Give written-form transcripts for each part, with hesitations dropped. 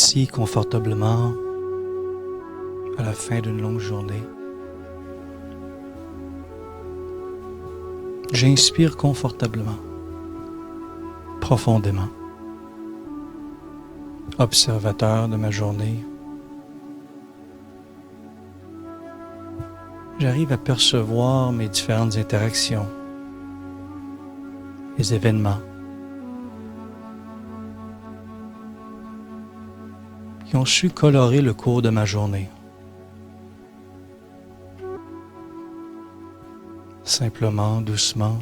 assis confortablement à la fin d'une longue journée. J'inspire confortablement, profondément, observateur de ma journée. J'arrive à percevoir mes différentes interactions, les événements qui ont su colorer le cours de ma journée. Simplement, doucement,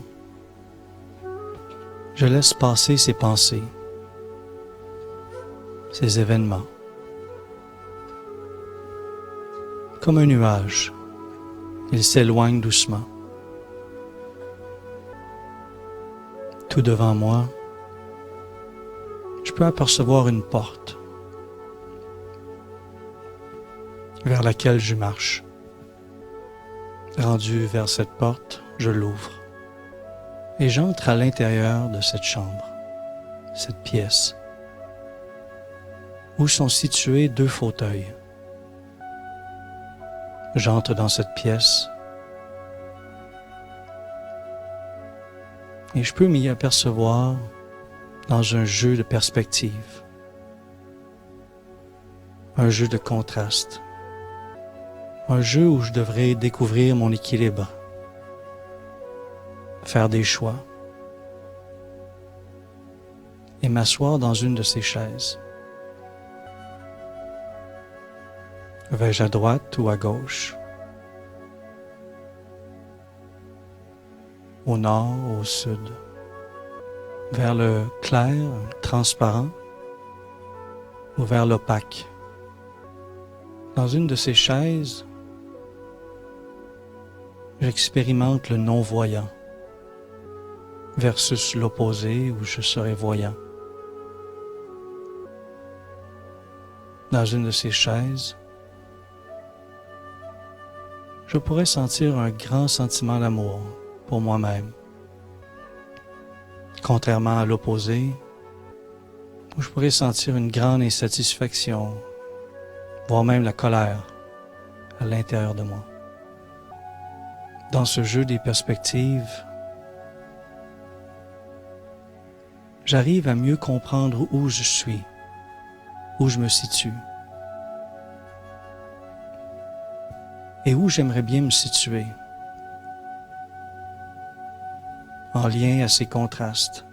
je laisse passer ces pensées, ces événements, comme un nuage. Ils s'éloignent doucement. Tout devant moi, je peux apercevoir une porte vers laquelle je marche. Rendu vers cette porte, je l'ouvre et j'entre à l'intérieur de cette chambre, cette pièce, où sont situés 2 fauteuils. J'entre dans cette pièce et je peux m'y apercevoir dans un jeu de perspective, un jeu de contraste, un jeu où je devrais découvrir mon équilibre, faire des choix et m'asseoir dans une de ces chaises. Vais-je à droite ou à gauche? Au nord, au sud? Vers le clair, transparent ou vers l'opaque? Dans une de ces chaises, j'expérimente le non-voyant versus l'opposé où je serai voyant. Dans une de ces chaises, je pourrais sentir un grand sentiment d'amour pour moi-même, contrairement à l'opposé, où je pourrais sentir une grande insatisfaction, voire même la colère à l'intérieur de moi. Dans ce jeu des perspectives, j'arrive à mieux comprendre où je suis, où je me situe, et où j'aimerais bien me situer, en lien à ces contrastes,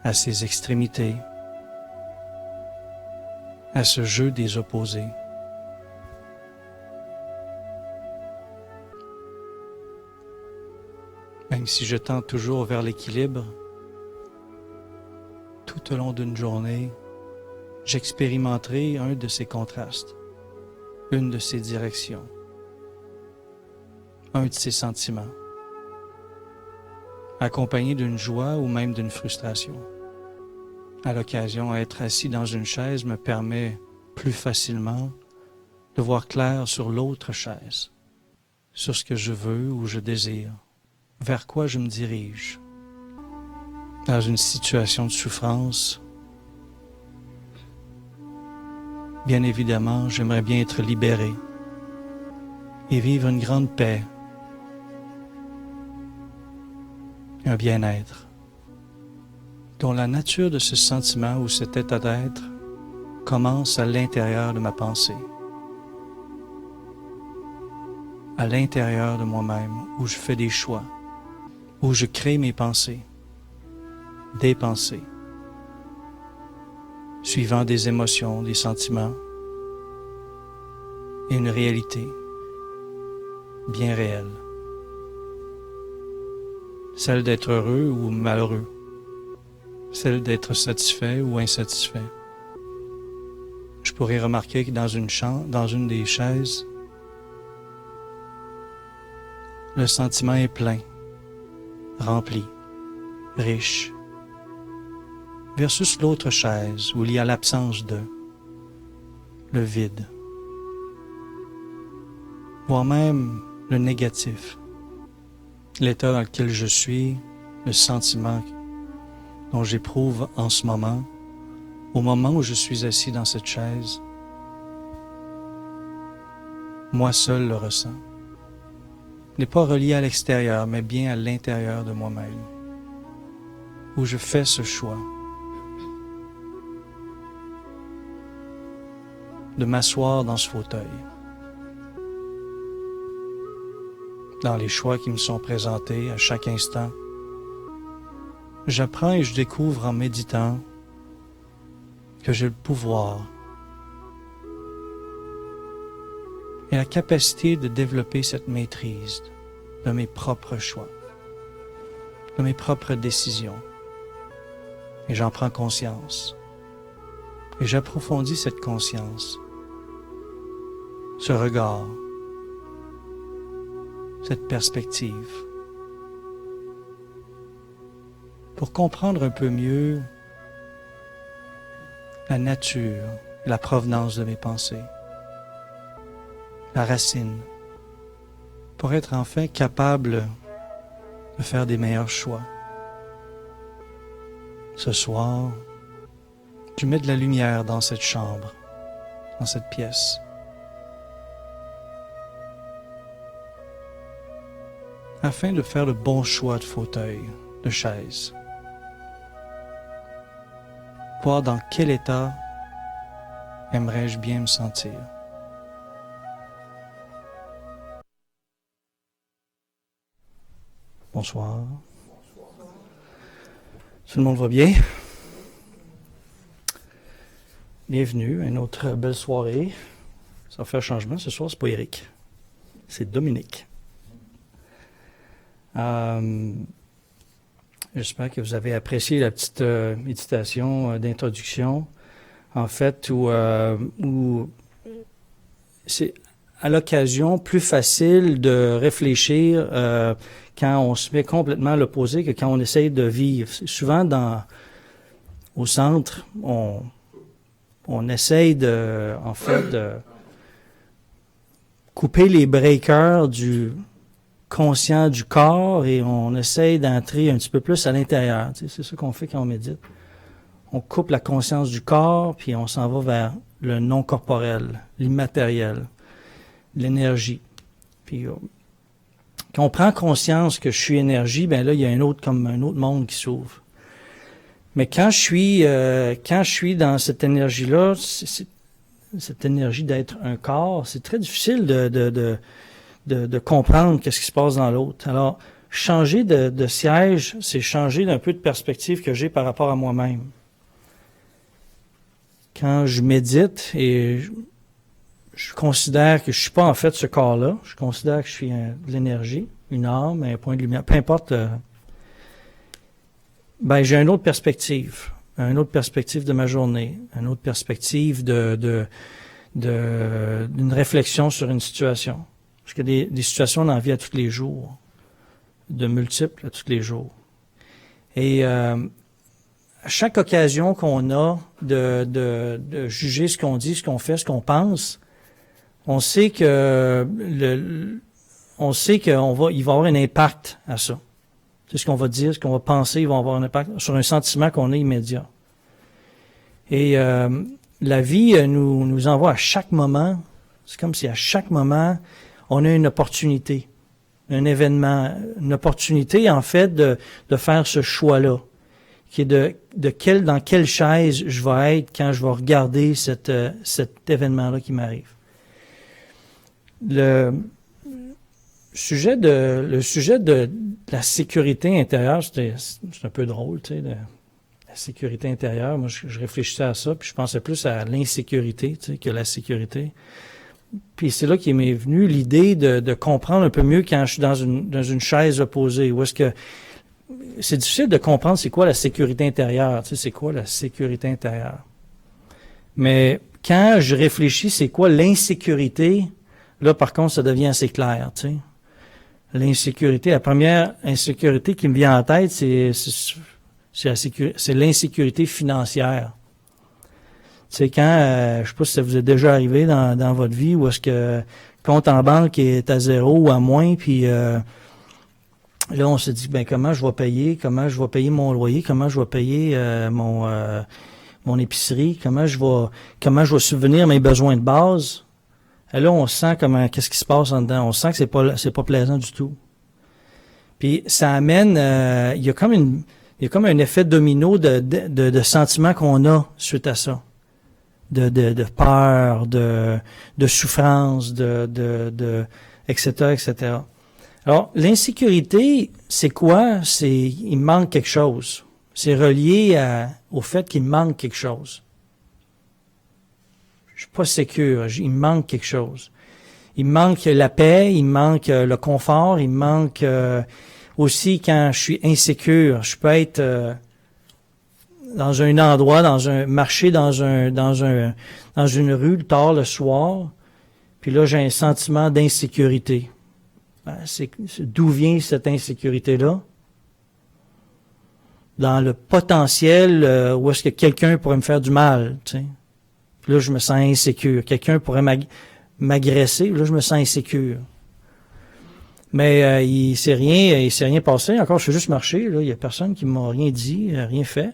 à ces extrémités, à ce jeu des opposés. Même si je tends toujours vers l'équilibre, tout au long d'une journée, j'expérimenterai un de ces contrastes, une de ces directions, un de ces sentiments, accompagné d'une joie ou même d'une frustration. À l'occasion, être assis dans une chaise me permet plus facilement de voir clair sur l'autre chaise, sur ce que je veux ou je désire, vers quoi je me dirige. Dans une situation de souffrance, bien évidemment, j'aimerais bien être libéré et vivre une grande paix, un bien-être, dont la nature de ce sentiment ou cet état d'être commence à l'intérieur de ma pensée, à l'intérieur de moi-même, où je fais des choix, où je crée mes pensées, des pensées, suivant des émotions, des sentiments et une réalité bien réelle, celle d'être heureux ou malheureux, celle d'être satisfait ou insatisfait. Je pourrais remarquer que dans une des chaises, le sentiment est plein, rempli, riche, versus l'autre chaise où il y a l'absence de, le vide, voire même le négatif, l'état dans lequel je suis, le sentiment dont j'éprouve en ce moment, au moment où je suis assis dans cette chaise, moi seul le ressens. N'est pas relié à l'extérieur, mais bien à l'intérieur de moi-même, où je fais ce choix de m'asseoir dans ce fauteuil, dans les choix qui me sont présentés à chaque instant. J'apprends et je découvre en méditant que j'ai le pouvoir et la capacité de développer cette maîtrise de mes propres choix, de mes propres décisions. Et j'en prends conscience. Et j'approfondis cette conscience, ce regard, cette perspective, pour comprendre un peu mieux la nature, la provenance de mes pensées, la racine, pour être enfin capable de faire des meilleurs choix. Ce soir, je mets de la lumière dans cette chambre, dans cette pièce. Afin de faire le bon choix de fauteuil, de chaise. Voir dans quel état aimerais-je bien me sentir. Bonsoir. Tout le monde va bien? Bienvenue à une autre belle soirée. Ça va faire changement. Ce soir, c'est pas Eric. C'est Dominique. J'espère que vous avez apprécié la petite méditation d'introduction. En fait, où c'est à l'occasion plus facile de réfléchir quand on se met complètement à l'opposé que quand on essaye de vivre. Souvent, au centre, on essaye de couper les breakers du conscient du corps et on essaye d'entrer un petit peu plus à l'intérieur. Tu sais, c'est ça qu'on fait quand on médite. On coupe la conscience du corps, puis on s'en va vers le non-corporel, l'immatériel, l'énergie. Puis quand on prend conscience que je suis énergie, ben là, il y a un autre monde qui s'ouvre. Mais quand je suis dans cette énergie-là, cette énergie d'être un corps, c'est très difficile de comprendre qu'est-ce qui se passe dans l'autre. Alors, changer de siège, c'est changer d'un peu de perspective que j'ai par rapport à moi-même. Quand je médite et je considère que je suis pas en fait ce corps-là, je considère que je suis de l'énergie, une âme, un point de lumière, peu importe, j'ai une autre perspective de ma journée, une autre perspective d'une réflexion sur une situation. Parce qu'il y a des situations dans la vie à tous les jours, de multiples à tous les jours. Et à chaque occasion qu'on a de juger ce qu'on dit, ce qu'on fait, ce qu'on pense, on sait que il va y avoir un impact à ça. C'est ce qu'on va dire, ce qu'on va penser, il va avoir un impact sur un sentiment qu'on a immédiat. Et la vie nous envoie à chaque moment, c'est comme si à chaque moment, on a une opportunité, un événement, une opportunité en fait de faire ce choix-là, qui est dans quelle chaise je vais être quand je vais regarder cet événement-là qui m'arrive. Le sujet de la sécurité intérieure, c'est un peu drôle, tu sais, la sécurité intérieure. Moi, je réfléchissais à ça, puis je pensais plus à l'insécurité, tu sais, que la sécurité. Puis c'est là qu'il m'est venu l'idée de comprendre un peu mieux quand je suis dans une chaise opposée. Où est-ce que c'est difficile de comprendre c'est quoi la sécurité intérieure, tu sais, c'est quoi la sécurité intérieure. Mais quand je réfléchis, c'est quoi l'insécurité, là par contre ça devient assez clair, tu sais. L'insécurité, la première insécurité qui me vient en tête, c'est l'insécurité financière. Tu sais, quand, je sais pas si ça vous est déjà arrivé dans votre vie, où est-ce que le compte en banque est à zéro ou à moins, puis là, on se dit, comment je vais payer mon loyer, comment je vais payer mon épicerie, comment je vais subvenir mes besoins de base. Et là, on sent qu'est-ce qui se passe en dedans. On sent que c'est pas plaisant du tout. Puis ça amène, il y a comme un effet domino de sentiments qu'on a suite à ça. De peur, de souffrance, etc., etc. Alors, l'insécurité, c'est quoi? Il manque quelque chose. C'est relié au fait qu'il manque quelque chose. Je suis pas sécure, il manque quelque chose. Il manque la paix, il manque le confort, il manque aussi quand je suis insécure. Je peux être dans un endroit, marcher dans une rue tard le soir, puis là j'ai un sentiment d'insécurité. D'où vient cette insécurité-là? Dans le potentiel où est-ce que quelqu'un pourrait me faire du mal, tu sais. Puis là, je me sens insécure. Quelqu'un pourrait m'agresser, là, je me sens insécure. Mais il s'est rien passé. Encore, je fais juste marcher, là, il y a personne qui m'a rien dit, rien fait.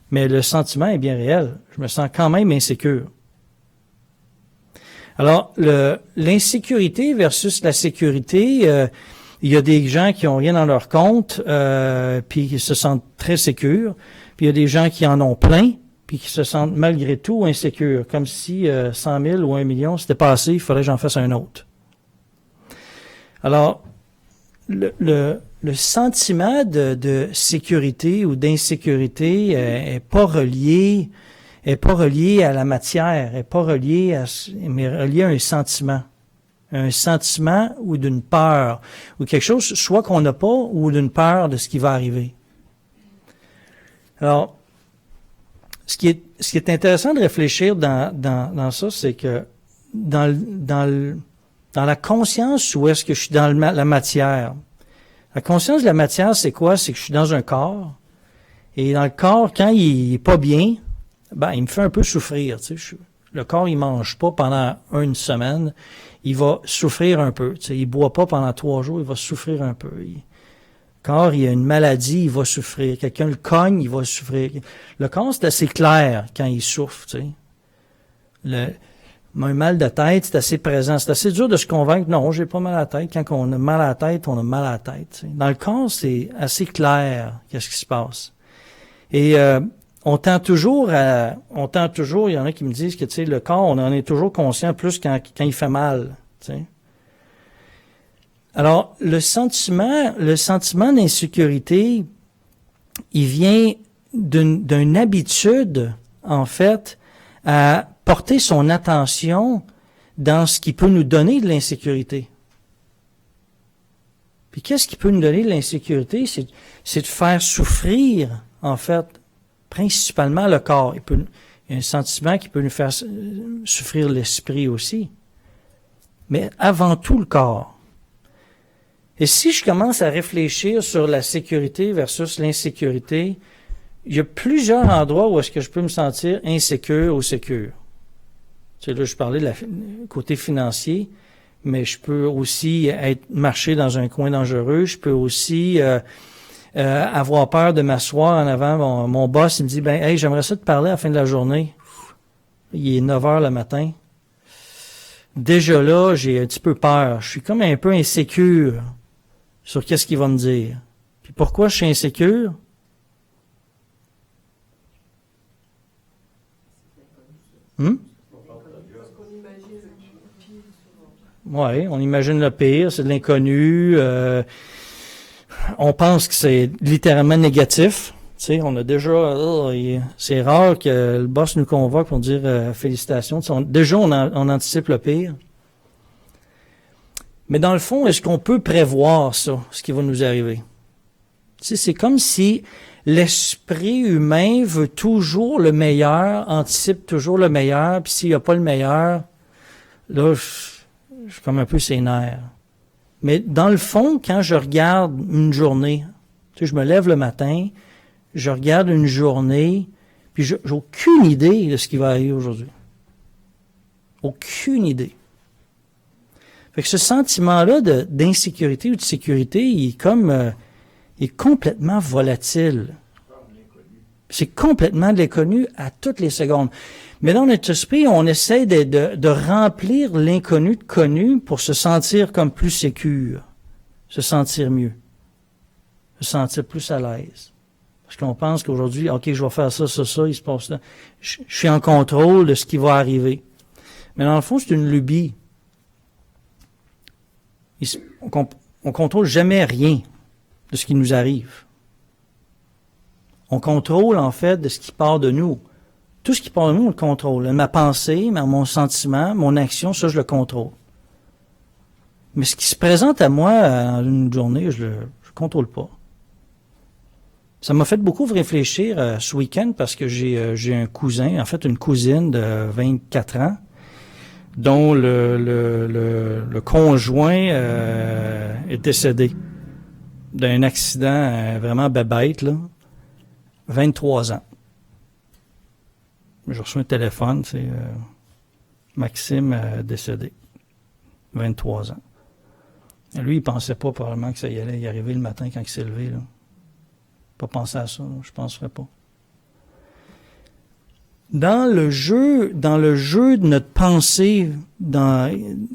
Mais le sentiment est bien réel. Je me sens quand même insécure. Alors, l'insécurité versus la sécurité, il y a des gens qui ont rien dans leur compte, puis qui se sentent très sécures. Puis il y a des gens qui en ont plein, puis qui se sentent malgré tout insécures, comme si 100 000 ou 1 million, c'était pas assez, il fallait que j'en fasse un autre. Alors, le sentiment de sécurité ou d'insécurité est pas relié à la matière, est pas relié mais relié à un sentiment. Un sentiment ou d'une peur, ou quelque chose, soit qu'on n'a pas, ou d'une peur de ce qui va arriver. Alors, ce qui est intéressant de réfléchir dans ça, c'est que dans la conscience, où est-ce que je suis dans la matière? La conscience de la matière, c'est quoi? C'est que je suis dans un corps, et dans le corps, quand il est pas bien, il me fait un peu souffrir, tu sais. Le corps, il mange pas pendant une semaine, il va souffrir un peu. Tu sais, il boit pas pendant 3 jours, il va souffrir un peu. Le corps, il a une maladie, il va souffrir. Quelqu'un le cogne, il va souffrir. Le corps, c'est assez clair quand il souffre, tu sais. Un mal de tête, c'est assez présent. C'est assez dur de se convaincre, non, j'ai pas mal à la tête. Quand on a mal à la tête, on a mal à la tête. Tu sais. Dans le corps, c'est assez clair qu'est-ce qui se passe. Et on tend toujours, il y en a qui me disent que, tu sais, le corps, on en est toujours conscient plus quand il fait mal, tu sais. Alors, le sentiment d'insécurité, il vient d'une habitude, en fait, à porter son attention dans ce qui peut nous donner de l'insécurité. Puis qu'est-ce qui peut nous donner de l'insécurité? C'est de faire souffrir, en fait, principalement le corps. Il y a un sentiment qui peut nous faire souffrir l'esprit aussi. Mais avant tout le corps. Et si je commence à réfléchir sur la sécurité versus l'insécurité, il y a plusieurs endroits où est-ce que je peux me sentir insécure ou sécure. Tu sais, là, je parlais du côté financier, mais je peux aussi marcher dans un coin dangereux. Je peux aussi avoir peur de m'asseoir en avant. Mon boss, il me dit, hey, j'aimerais ça te parler à la fin de la journée. Il est 9 heures le matin. Déjà là, j'ai un petit peu peur. Je suis comme un peu insécure sur qu'est-ce qu'il va me dire. Puis pourquoi je suis insécure? Oui, on imagine le pire, c'est de l'inconnu. On pense que c'est littéralement négatif. Tu sais, on a déjà... c'est rare que le boss nous convoque pour dire félicitations. Déjà, on anticipe le pire. Mais dans le fond, est-ce qu'on peut prévoir ça, ce qui va nous arriver? Tu sais, c'est comme si l'esprit humain veut toujours le meilleur, anticipe toujours le meilleur, puis s'il n'y a pas le meilleur, là, je suis comme un peu sénère. Mais dans le fond, quand je regarde une journée, tu sais, je me lève le matin, je regarde une journée, puis j'ai aucune idée de ce qui va arriver aujourd'hui. Aucune idée. Fait que ce sentiment-là d'insécurité ou de sécurité, il est complètement volatile. C'est complètement de l'inconnu à toutes les secondes. Mais dans notre esprit, on essaie de remplir l'inconnu de connu pour se sentir comme plus sécure, se sentir mieux, se sentir plus à l'aise. Parce qu'on pense qu'aujourd'hui, OK, je vais faire ça, il se passe ça. Je suis en contrôle de ce qui va arriver. Mais dans le fond, c'est une lubie. On contrôle jamais rien de ce qui nous arrive. On contrôle, en fait, de ce qui part de nous. Tout ce qui part de nous, on le contrôle. Ma pensée, mon sentiment, mon action, ça, je le contrôle. Mais ce qui se présente à moi dans une journée, je le contrôle pas. Ça m'a fait beaucoup réfléchir ce week-end parce que j'ai un cousin, en fait une cousine de 24 ans, dont le conjoint est décédé d'un accident vraiment bête, là. 23 ans. Je reçois un téléphone, c'est Maxime décédé. 23 ans. Et lui, il pensait pas probablement que ça y allait y arriver le matin quand il s'est levé, là. Pas penser à ça, là, je penserais pas. Dans le jeu de notre pensée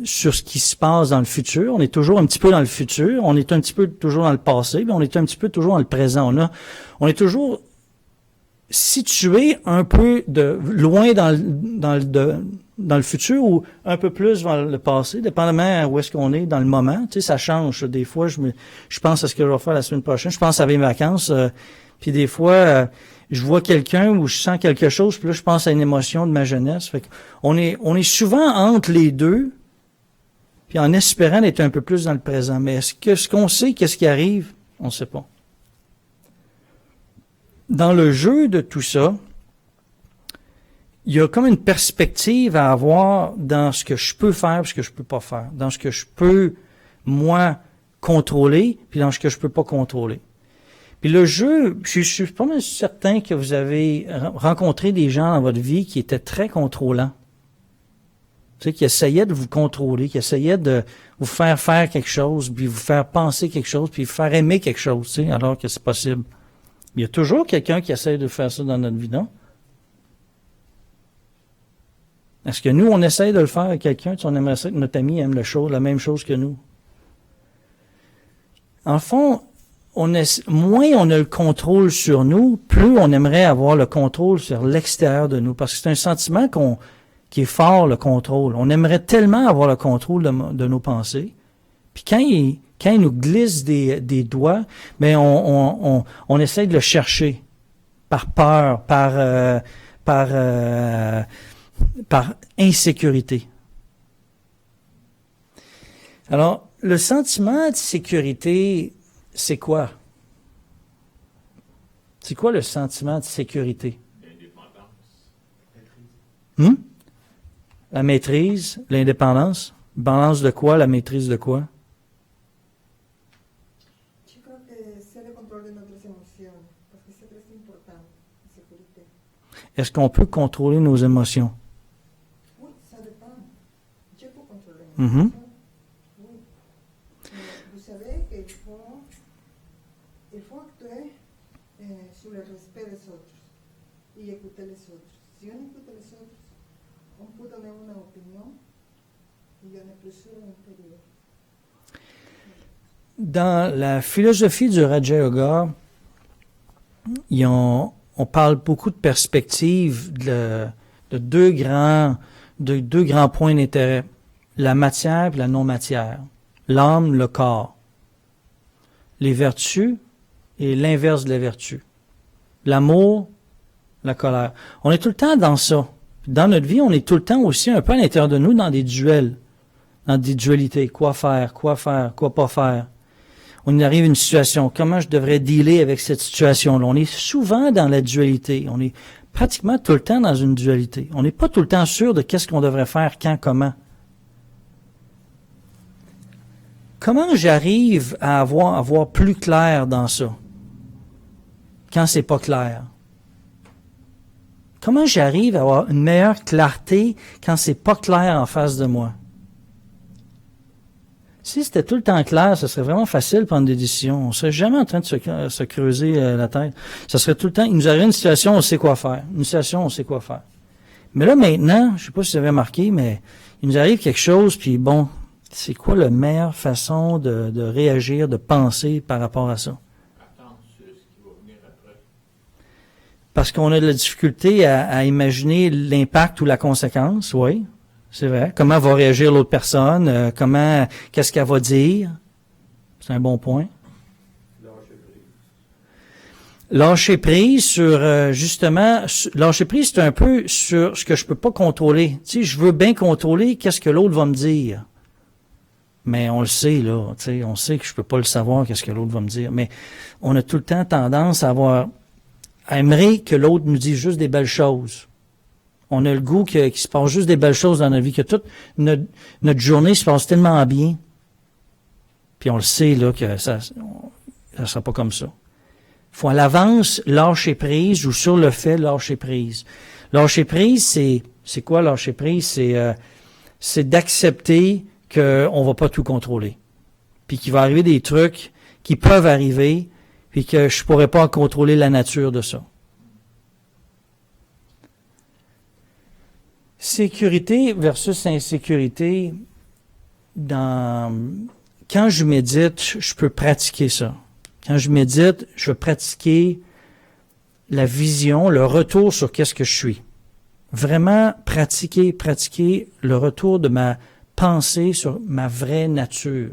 sur ce qui se passe dans le futur, on est toujours un petit peu dans le futur, on est un petit peu toujours dans le passé, mais on est un petit peu toujours dans le présent. On est toujours situé un peu loin dans le futur ou un peu plus vers le passé, dépendamment où est-ce qu'on est dans le moment. Tu sais, ça change. Des fois, je pense à ce que je vais faire la semaine prochaine. Je pense à mes vacances. Puis des fois, je vois quelqu'un ou je sens quelque chose, puis là, je pense à une émotion de ma jeunesse. Fait on est souvent entre les deux, puis en espérant d'être un peu plus dans le présent. Mais est-ce qu'on sait qu'est-ce qui arrive? On ne sait pas. Dans le jeu de tout ça, il y a comme une perspective à avoir dans ce que je peux faire et ce que je peux pas faire. Dans ce que je peux, moi, contrôler, puis dans ce que je peux pas contrôler. Puis le jeu, je suis pas mal certain que vous avez rencontré des gens dans votre vie qui étaient très contrôlants. Tu sais, qui essayaient de vous contrôler, qui essayaient de vous faire faire quelque chose, puis vous faire penser quelque chose, puis vous faire aimer quelque chose, tu sais, alors que c'est possible. Il y a toujours quelqu'un qui essaie de faire ça dans notre vie, non? Est-ce que nous, on essaie de le faire avec quelqu'un, on aimerait ça que notre ami aime la même chose que nous? En fond, moins on a le contrôle sur nous, plus on aimerait avoir le contrôle sur l'extérieur de nous. Parce que c'est un sentiment qui est fort, le contrôle. On aimerait tellement avoir le contrôle de nos pensées. Puis quand il nous glisse des doigts, mais on essaie de le chercher par peur, par insécurité. Alors, le sentiment de sécurité, c'est quoi? C'est quoi le sentiment de sécurité? L'indépendance. La maîtrise, l'indépendance. Balance de quoi? La maîtrise de quoi? Je crois que c'est le contrôle de notre émotions, parce que c'est très important, la sécurité. Est-ce qu'on peut contrôler nos émotions? Oui, ça dépend. Je peux contrôler mes émotions. Oui. Mais vous savez qu'il faut actuer sur le respect des autres et écouter les autres. Si on écoute les autres, on peut donner une opinion et on est plus sûr à l'intérieur. Dans la philosophie du Raja Yoga, on parle beaucoup de perspectives de deux grands points d'intérêt. La matière et la non-matière. L'âme, le corps. Les vertus et l'inverse de la vertu. L'amour, la colère. On est tout le temps dans ça. Dans notre vie, on est tout le temps aussi un peu à l'intérieur de nous dans des duels. Dans des dualités. Quoi faire, quoi pas faire. On arrive à une situation. Comment je devrais dealer avec cette situation-là? On est souvent dans la dualité. On est pratiquement tout le temps dans une dualité. On n'est pas tout le temps sûr de qu'est-ce qu'on devrait faire, quand, comment. Comment j'arrive à avoir plus clair dans ça? Quand c'est pas clair? Comment j'arrive à avoir une meilleure clarté quand c'est pas clair en face de moi? Si c'était tout le temps clair, ce serait vraiment facile de prendre des décisions. On serait jamais en train de se creuser la tête. Ça serait tout le temps, il nous arrive une situation, on sait quoi faire. Une situation, on sait quoi faire. Mais là, maintenant, je sais pas si vous avez remarqué, mais il nous arrive quelque chose, puis bon, c'est quoi la meilleure façon de réagir, de penser par rapport à ça? Attendre ce qui va venir après. Parce qu'on a de la difficulté à imaginer l'impact ou la conséquence, oui. C'est vrai. Comment va réagir l'autre personne? Qu'est-ce qu'elle va dire? C'est un bon point. Lâcher prise sur, justement, lâcher prise, c'est un peu sur ce que je peux pas contrôler. Tu sais, je veux bien contrôler qu'est-ce que l'autre va me dire. Mais on le sait, là, tu sais, on sait que je peux pas le savoir qu'est-ce que l'autre va me dire. Mais on a tout le temps tendance à aimer que l'autre nous dise juste des belles choses. On a le goût qu'il se passe juste des belles choses dans notre vie, que toute notre journée se passe tellement bien. Puis on le sait, là, que ça sera pas comme ça. Faut à l'avance lâcher prise ou sur le fait lâcher prise. Lâcher prise, c'est quoi lâcher prise? C'est d'accepter qu'on va pas tout contrôler. Puis qu'il va arriver des trucs qui peuvent arriver, puis que je pourrais pas contrôler la nature de ça. Sécurité versus insécurité, quand je médite, je peux pratiquer ça. Quand je médite, je veux pratiquer la vision, le retour sur qu'est-ce que je suis. Vraiment pratiquer le retour de ma pensée sur ma vraie nature.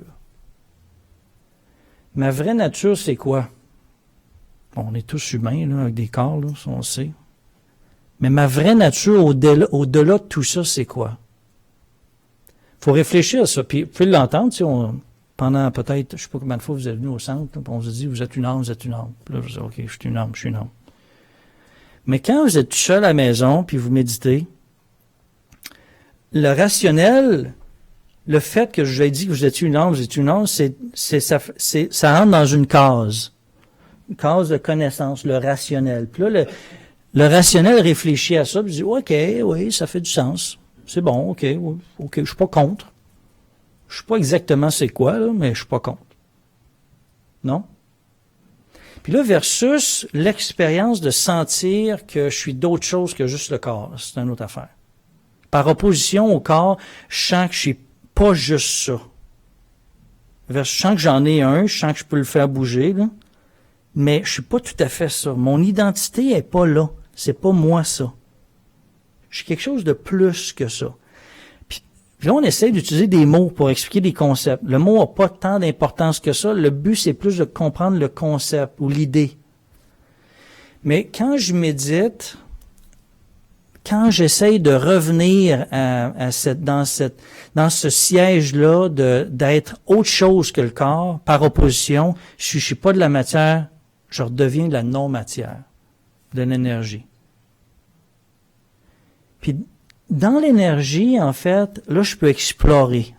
Ma vraie nature, c'est quoi? Bon, on est tous humains, là, avec des corps, là, ça on le sait. Mais ma vraie nature, au-delà de tout ça, c'est quoi? Faut réfléchir à ça. Puis, vous pouvez l'entendre, tu sais, pendant peut-être, je sais pas combien de fois vous êtes venus au centre, là, on se dit, vous êtes une âme, vous êtes une âme. Puis là, je dis, OK, je suis une âme. Mais quand vous êtes tout seul à la maison, puis vous méditez, le rationnel, le fait que je vous ai dit que vous êtes une âme, ça entre dans une case de connaissance, le rationnel. Puis là, le rationnel réfléchit à ça, puis dit, OK, oui, ça fait du sens. C'est bon, OK, je suis pas contre. Je sais pas exactement c'est quoi, là, mais je suis pas contre. Non? Puis là, versus l'expérience de sentir que je suis d'autre chose que juste le corps. C'est une autre affaire. Par opposition au corps, je sens que je suis pas juste ça. Je sens que j'en ai un, je sens que je peux le faire bouger, là, mais je suis pas tout à fait ça. Mon identité est pas là. C'est pas moi ça. Je suis quelque chose de plus que ça. Puis là, on essaie d'utiliser des mots pour expliquer des concepts. Le mot n'a pas tant d'importance que ça. Le but, c'est plus de comprendre le concept ou l'idée. Mais quand je médite, quand j'essaye de revenir dans ce siège-là d'être autre chose que le corps, par opposition, je suis pas de la matière, je redeviens de la non-matière, de l'énergie. Puis dans l'énergie, en fait, là, je peux explorer.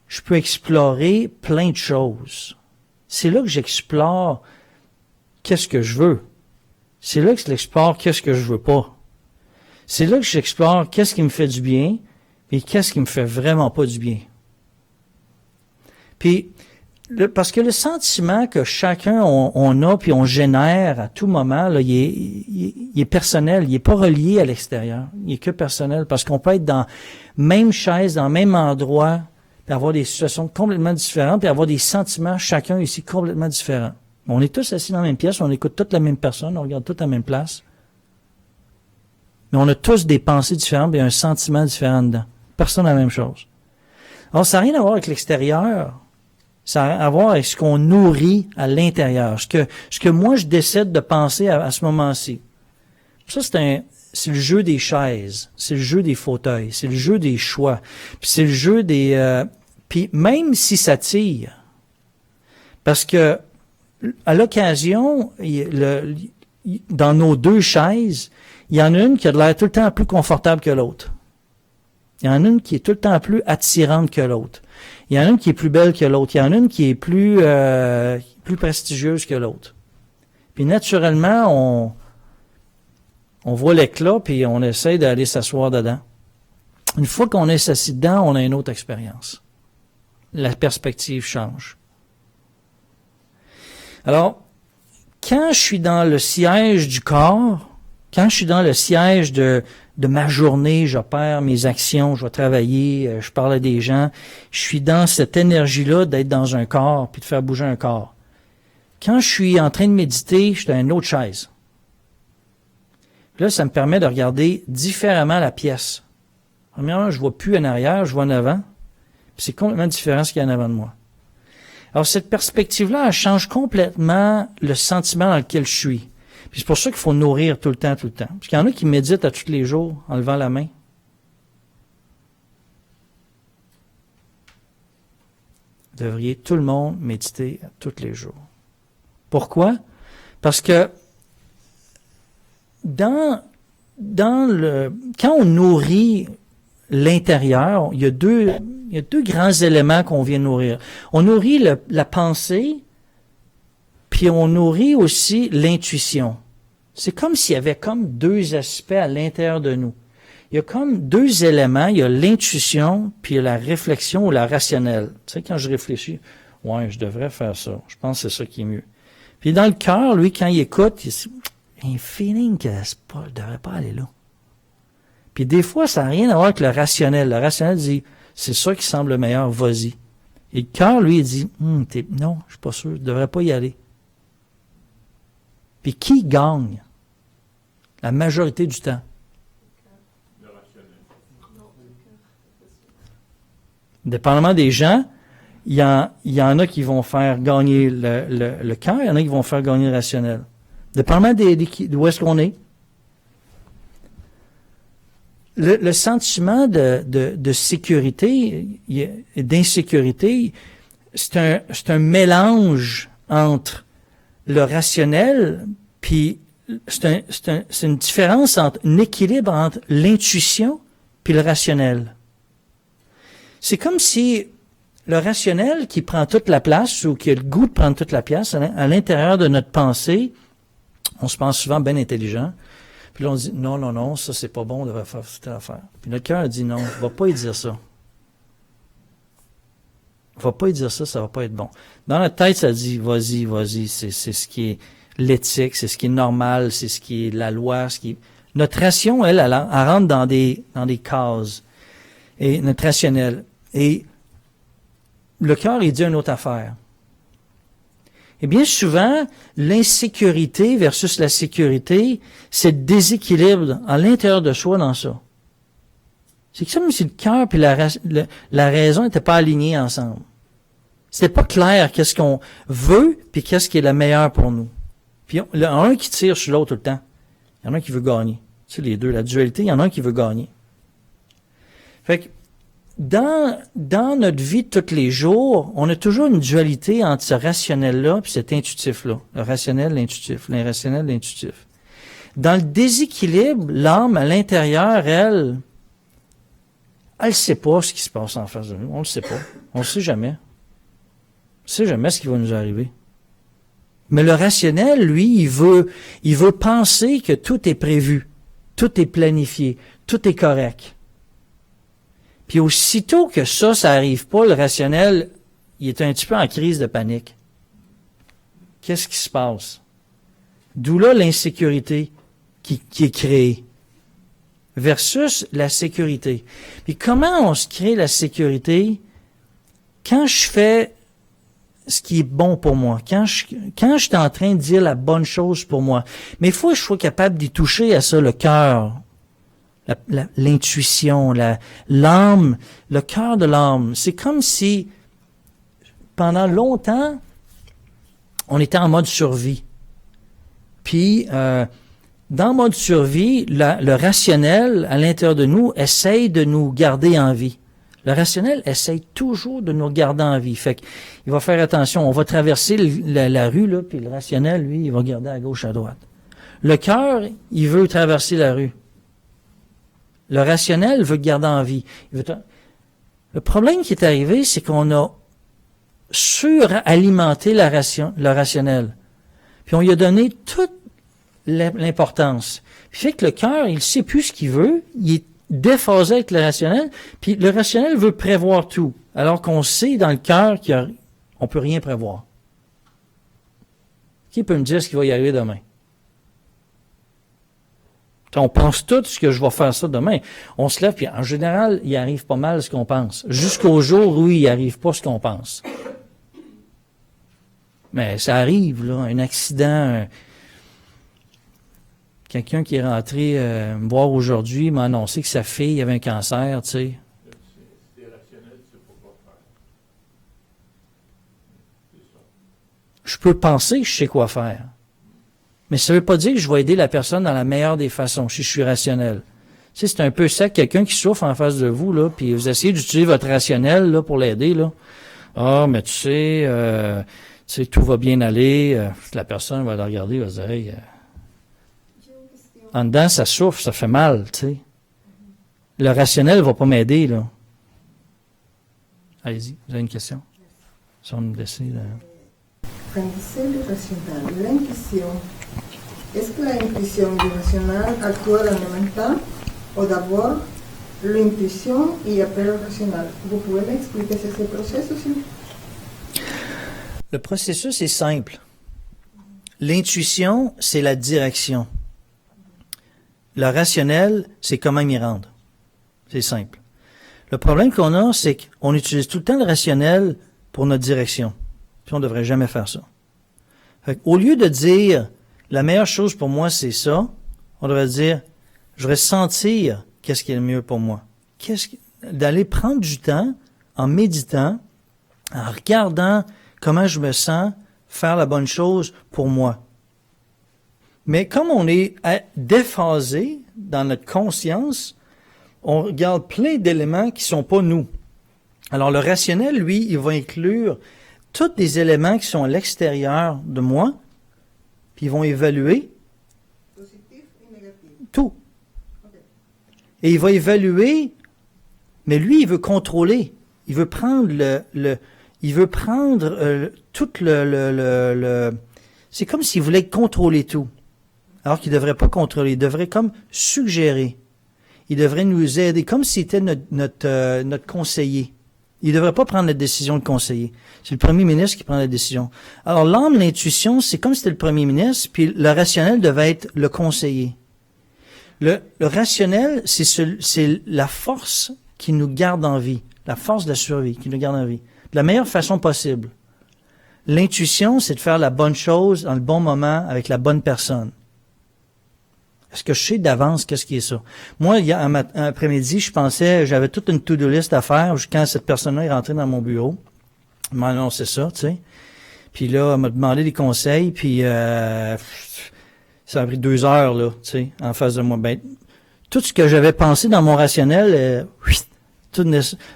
Je peux explorer plein de choses. C'est là que j'explore qu'est-ce que je veux. C'est là que j'explore qu'est-ce que je veux pas. C'est là que j'explore qu'est-ce qui me fait du bien et qu'est-ce qui me fait vraiment pas du bien. Puis, parce que le sentiment que chacun on a puis on génère à tout moment, là, il est personnel, il est pas relié à l'extérieur, il est que personnel parce qu'on peut être dans même chaise, dans le même endroit, puis avoir des situations complètement différentes, puis avoir des sentiments chacun ici complètement différents. On est tous assis dans la même pièce, on écoute toute la même personne, on regarde toute la même place. Mais on a tous des pensées différentes et un sentiment différent dedans. Personne n'a la même chose. Alors, ça n'a rien à voir avec l'extérieur. Ça a à voir avec ce qu'on nourrit à l'intérieur. Ce que moi, je décide de penser à ce moment-ci. Ça, c'est le jeu des chaises. C'est le jeu des fauteuils. C'est le jeu des choix. Puis c'est le jeu des... puis même si ça tire, parce que à l'occasion, dans nos deux chaises, il y en a une qui a l'air tout le temps plus confortable que l'autre. Il y en a une qui est tout le temps plus attirante que l'autre. Il y en a une qui est plus belle que l'autre. Il y en a une qui est plus prestigieuse que l'autre. Puis naturellement, on voit l'éclat, puis on essaie d'aller s'asseoir dedans. Une fois qu'on est assis dedans, on a une autre expérience. la perspective change. Alors, quand je suis dans le siège du corps, quand je suis dans le siège de ma journée, j'opère mes actions, je vais travailler, je parle à des gens, je suis dans cette énergie-là d'être dans un corps puis de faire bouger un corps. Quand je suis en train de méditer, je suis dans une autre chaise. Là, ça me permet de regarder différemment la pièce. Premièrement, je ne vois plus en arrière, je vois en avant. Puis c'est complètement différent ce qu'il y a en avant de moi. Alors, cette perspective-là, elle change complètement le sentiment dans lequel je suis. Puis c'est pour ça qu'il faut nourrir tout le temps. Parce qu'il y en a qui méditent à tous les jours en levant la main. Vous devriez tout le monde méditer à tous les jours. Pourquoi? Parce que quand on nourrit l'intérieur, il y a deux grands éléments qu'on vient nourrir. On nourrit la pensée, puis on nourrit aussi l'intuition. C'est comme s'il y avait comme deux aspects à l'intérieur de nous. Il y a comme deux éléments, il y a l'intuition, puis il y a la réflexion ou la rationnelle. Tu sais, quand je réfléchis, ouais, je devrais faire ça. Je pense que c'est ça qui est mieux. Puis dans le cœur, lui, quand il écoute, il a un feeling que je ne devrais pas aller là. Puis des fois, ça n'a rien à voir avec le rationnel. Le rationnel dit, c'est ça qui semble le meilleur, vas-y. Et le cœur, lui, il dit, non, je suis pas sûr, je ne devrais pas y aller. Puis qui gagne la majorité du temps? Le rationnel. Dépendamment des gens, il y en a qui vont faire gagner le cœur, il y en a qui vont faire gagner le rationnel. Dépendamment d'où est-ce qu'on est. Le sentiment de sécurité, d'insécurité, c'est un mélange entre le rationnel, puis c'est une différence entre un équilibre entre l'intuition puis le rationnel. C'est comme si le rationnel qui prend toute la place ou qui a le goût de prendre toute la place à l'intérieur de notre pensée, on se pense souvent bien intelligent. Puis là, on dit, non, ça c'est pas bon, on devrait faire cette affaire. Puis notre cœur dit, non, va pas y dire ça. Va pas y dire ça, ça va pas être bon. Dans notre tête, ça dit, vas-y, c'est ce qui est l'éthique, c'est ce qui est normal, c'est ce qui est la loi, Notre ration, elle rentre dans des cases. Et notre rationnel. Et le cœur, il dit une autre affaire. Et bien souvent, l'insécurité versus la sécurité, c'est le déséquilibre à l'intérieur de soi dans ça. C'est comme si le cœur et la raison n'étaient pas alignés ensemble. C'était pas clair qu'est-ce qu'on veut puis qu'est-ce qui est le meilleur pour nous. Puis il y en a un qui tire sur l'autre tout le temps. Il y en a un qui veut gagner. Tu sais, les deux, la dualité, il y en a un qui veut gagner. Fait que dans notre vie de tous les jours, on a toujours une dualité entre ce rationnel-là et cet intuitif-là. Le rationnel, l'intuitif. L'irrationnel, l'intuitif. Dans le déséquilibre, l'âme à l'intérieur, elle sait pas ce qui se passe en face de nous. On le sait pas. On le sait jamais. On sait jamais ce qui va nous arriver. Mais le rationnel, lui, il veut penser que tout est prévu. Tout est planifié. Tout est correct. Puis aussitôt que ça arrive pas, le rationnel, il est un petit peu en crise de panique. Qu'est-ce qui se passe? D'où là l'insécurité qui est créée. Versus la sécurité. Puis comment on se crée la sécurité? Quand je fais ce qui est bon pour moi, quand je suis en train de dire la bonne chose pour moi. Mais il faut que je sois capable d'y toucher à ça, le cœur. L'intuition, l'âme, le cœur de l'âme. C'est comme si, pendant longtemps, on était en mode survie. Puis, dans le mode survie, le rationnel, à l'intérieur de nous, essaye de nous garder en vie. Le rationnel essaye toujours de nous garder en vie. Fait qu'il va faire attention. On va traverser la rue, là, puis le rationnel, lui, il va regarder à gauche, à droite. Le cœur, il veut traverser la rue. Le rationnel veut garder en vie. Le problème qui est arrivé, c'est qu'on a suralimenté le rationnel. Puis on lui a donné toute l'importance. Puis fait que le cœur, il sait plus ce qu'il veut, il est déphasé avec le rationnel, puis le rationnel veut prévoir tout. alors qu'on sait dans le cœur qu'on peut rien prévoir. Qui peut me dire ce qui va y arriver demain? On pense tout ce que je vais faire ça demain. On se lève, puis en général, il arrive pas mal ce qu'on pense. Jusqu'au jour où il arrive pas ce qu'on pense. Mais ça arrive, là, un accident. Quelqu'un qui est rentré me voir aujourd'hui m'a annoncé que sa fille avait un cancer, tu sais. C'est rationnel, tu sais pas quoi faire. C'est ça. Je peux penser que je sais quoi faire. Mais ça ne veut pas dire que je vais aider la personne dans la meilleure des façons, si je suis rationnel. Tu sais, c'est un peu ça, quelqu'un qui souffre en face de vous, là, puis vous essayez d'utiliser votre rationnel là, pour l'aider, là. Ah, mais tu sais, tout va bien aller. La personne va le regarder, va se dire, hey, en dedans, ça souffre, ça fait mal, tu sais. Le rationnel ne va pas m'aider, là. Allez-y, vous avez une question? Si on me décide. Quand dice irracional, la intuición, ¿es que la intuición irracional actúa de la mental o d'abord l'intuition y après le rationnel? Vous pouvez m'expliquer ce processus? Le processus est simple. L'intuition, c'est la direction. Le rationnel, c'est comment m'y rendre. C'est simple. Le problème qu'on a, c'est qu'on utilise tout le temps le rationnel pour notre direction. Puis on ne devrait jamais faire ça. Fait au lieu de dire la meilleure chose pour moi, c'est ça, on devrait dire je devrais sentir qu'est-ce qui est le mieux pour moi. D'aller prendre du temps en méditant, en regardant comment je me sens, faire la bonne chose pour moi. Mais comme on est déphasé dans notre conscience, on regarde plein d'éléments qui sont pas nous. Alors le rationnel, lui, il va inclure tous les éléments qui sont à l'extérieur de moi, puis ils vont évaluer Positif et négatif. tout. Okay. Et il va évaluer, mais lui, il veut contrôler. Il veut prendre tout c'est comme s'il voulait contrôler tout. Alors qu'il ne devrait pas contrôler, il devrait comme suggérer. Il devrait nous aider, comme s'il était notre conseiller. Il ne devrait pas prendre la décision de conseiller. C'est le premier ministre qui prend la décision. Alors l'âme, l'intuition, c'est comme si c'était le premier ministre, puis le rationnel devait être le conseiller. Le rationnel, c'est la force qui nous garde en vie, la force de la survie qui nous garde en vie, de la meilleure façon possible. L'intuition, c'est de faire la bonne chose dans le bon moment avec la bonne personne. Est-ce que je sais d'avance qu'est-ce qui est ça? Moi, il y a un après-midi, j'avais toute une to-do list à faire quand cette personne-là est rentrée dans mon bureau. Elle m'a annoncé ça, tu sais. Puis là, elle m'a demandé des conseils, puis ça a pris 2 heures, là, tu sais, en face de moi. Ben, tout ce que j'avais pensé dans mon rationnel,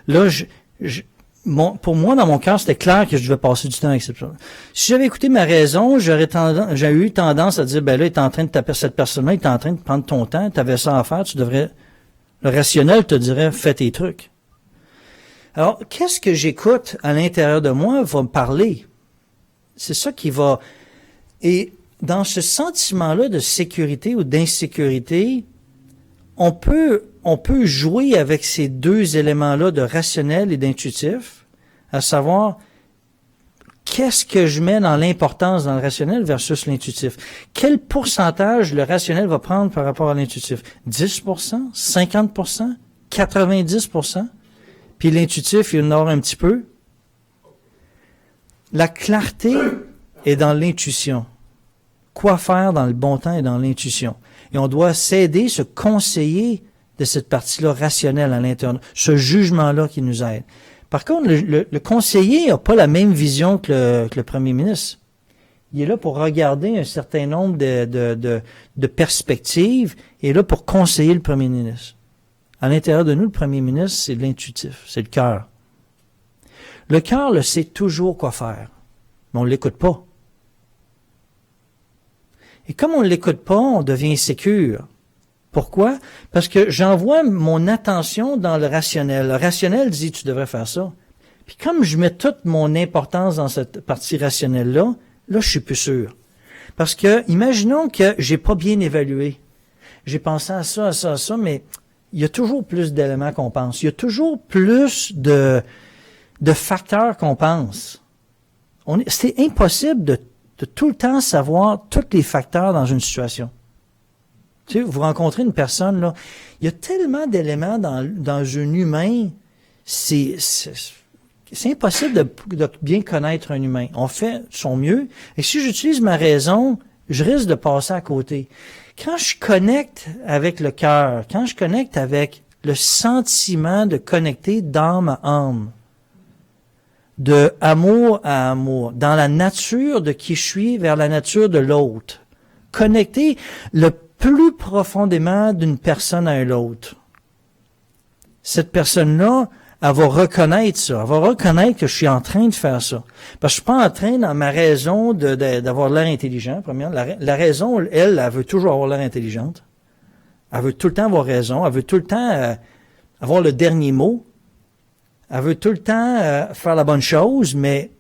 là, pour moi, dans mon cœur, c'était clair que je devais passer du temps avec cette personne. Si j'avais écouté ma raison, j'aurais eu tendance à dire, ben là, il est en train de taper cette personne-là, il est en train de prendre ton temps, tu avais ça à faire, le rationnel te dirait, fais tes trucs. Alors, qu'est-ce que j'écoute à l'intérieur de moi va me parler. C'est ça qui va, et dans ce sentiment-là de sécurité ou d'insécurité, on peut jouer avec ces deux éléments-là de rationnel et d'intuitif, à savoir qu'est-ce que je mets dans l'importance dans le rationnel versus l'intuitif. Quel pourcentage le rationnel va prendre par rapport à l'intuitif? 10%? 50%? 90%? Puis l'intuitif, il y en aura un petit peu. La clarté est dans l'intuition. Quoi faire dans le bon temps et dans l'intuition. Et on doit s'aider, se conseiller de cette partie-là rationnelle à l'intérieur, ce jugement-là qui nous aide. Par contre, le conseiller n'a pas la même vision que le premier ministre. Il est là pour regarder un certain nombre de perspectives et est là pour conseiller le premier ministre. À l'intérieur de nous, le premier ministre, c'est l'intuitif, c'est le cœur. Le cœur le sait toujours quoi faire, mais on ne l'écoute pas. Et comme on ne l'écoute pas, on devient insécure. Pourquoi? Parce que j'envoie mon attention dans le rationnel. Le rationnel dit, tu devrais faire ça. Puis comme je mets toute mon importance dans cette partie rationnelle-là, là, je suis plus sûr. Parce que, imaginons que j'ai pas bien évalué. J'ai pensé à ça, mais il y a toujours plus d'éléments qu'on pense. Il y a toujours plus de facteurs qu'on pense. C'est impossible de tout le temps savoir tous les facteurs dans une situation. Tu sais, vous rencontrez une personne, là, il y a tellement d'éléments dans un humain, c'est impossible de bien connaître un humain. On fait son mieux, et si j'utilise ma raison, je risque de passer à côté. Quand je connecte avec le cœur, quand je connecte avec le sentiment de connecter d'âme à âme, de amour à amour, dans la nature de qui je suis vers la nature de l'autre, connecter le plus profondément d'une personne à l'autre. Cette personne-là, elle va reconnaître ça. Elle va reconnaître que je suis en train de faire ça. Parce que je suis pas en train, dans ma raison, d'avoir l'air intelligent. Premièrement, la raison, elle veut toujours avoir l'air intelligente. Elle veut tout le temps avoir raison. Elle veut tout le temps avoir le dernier mot. Elle veut tout le temps faire la bonne chose, mais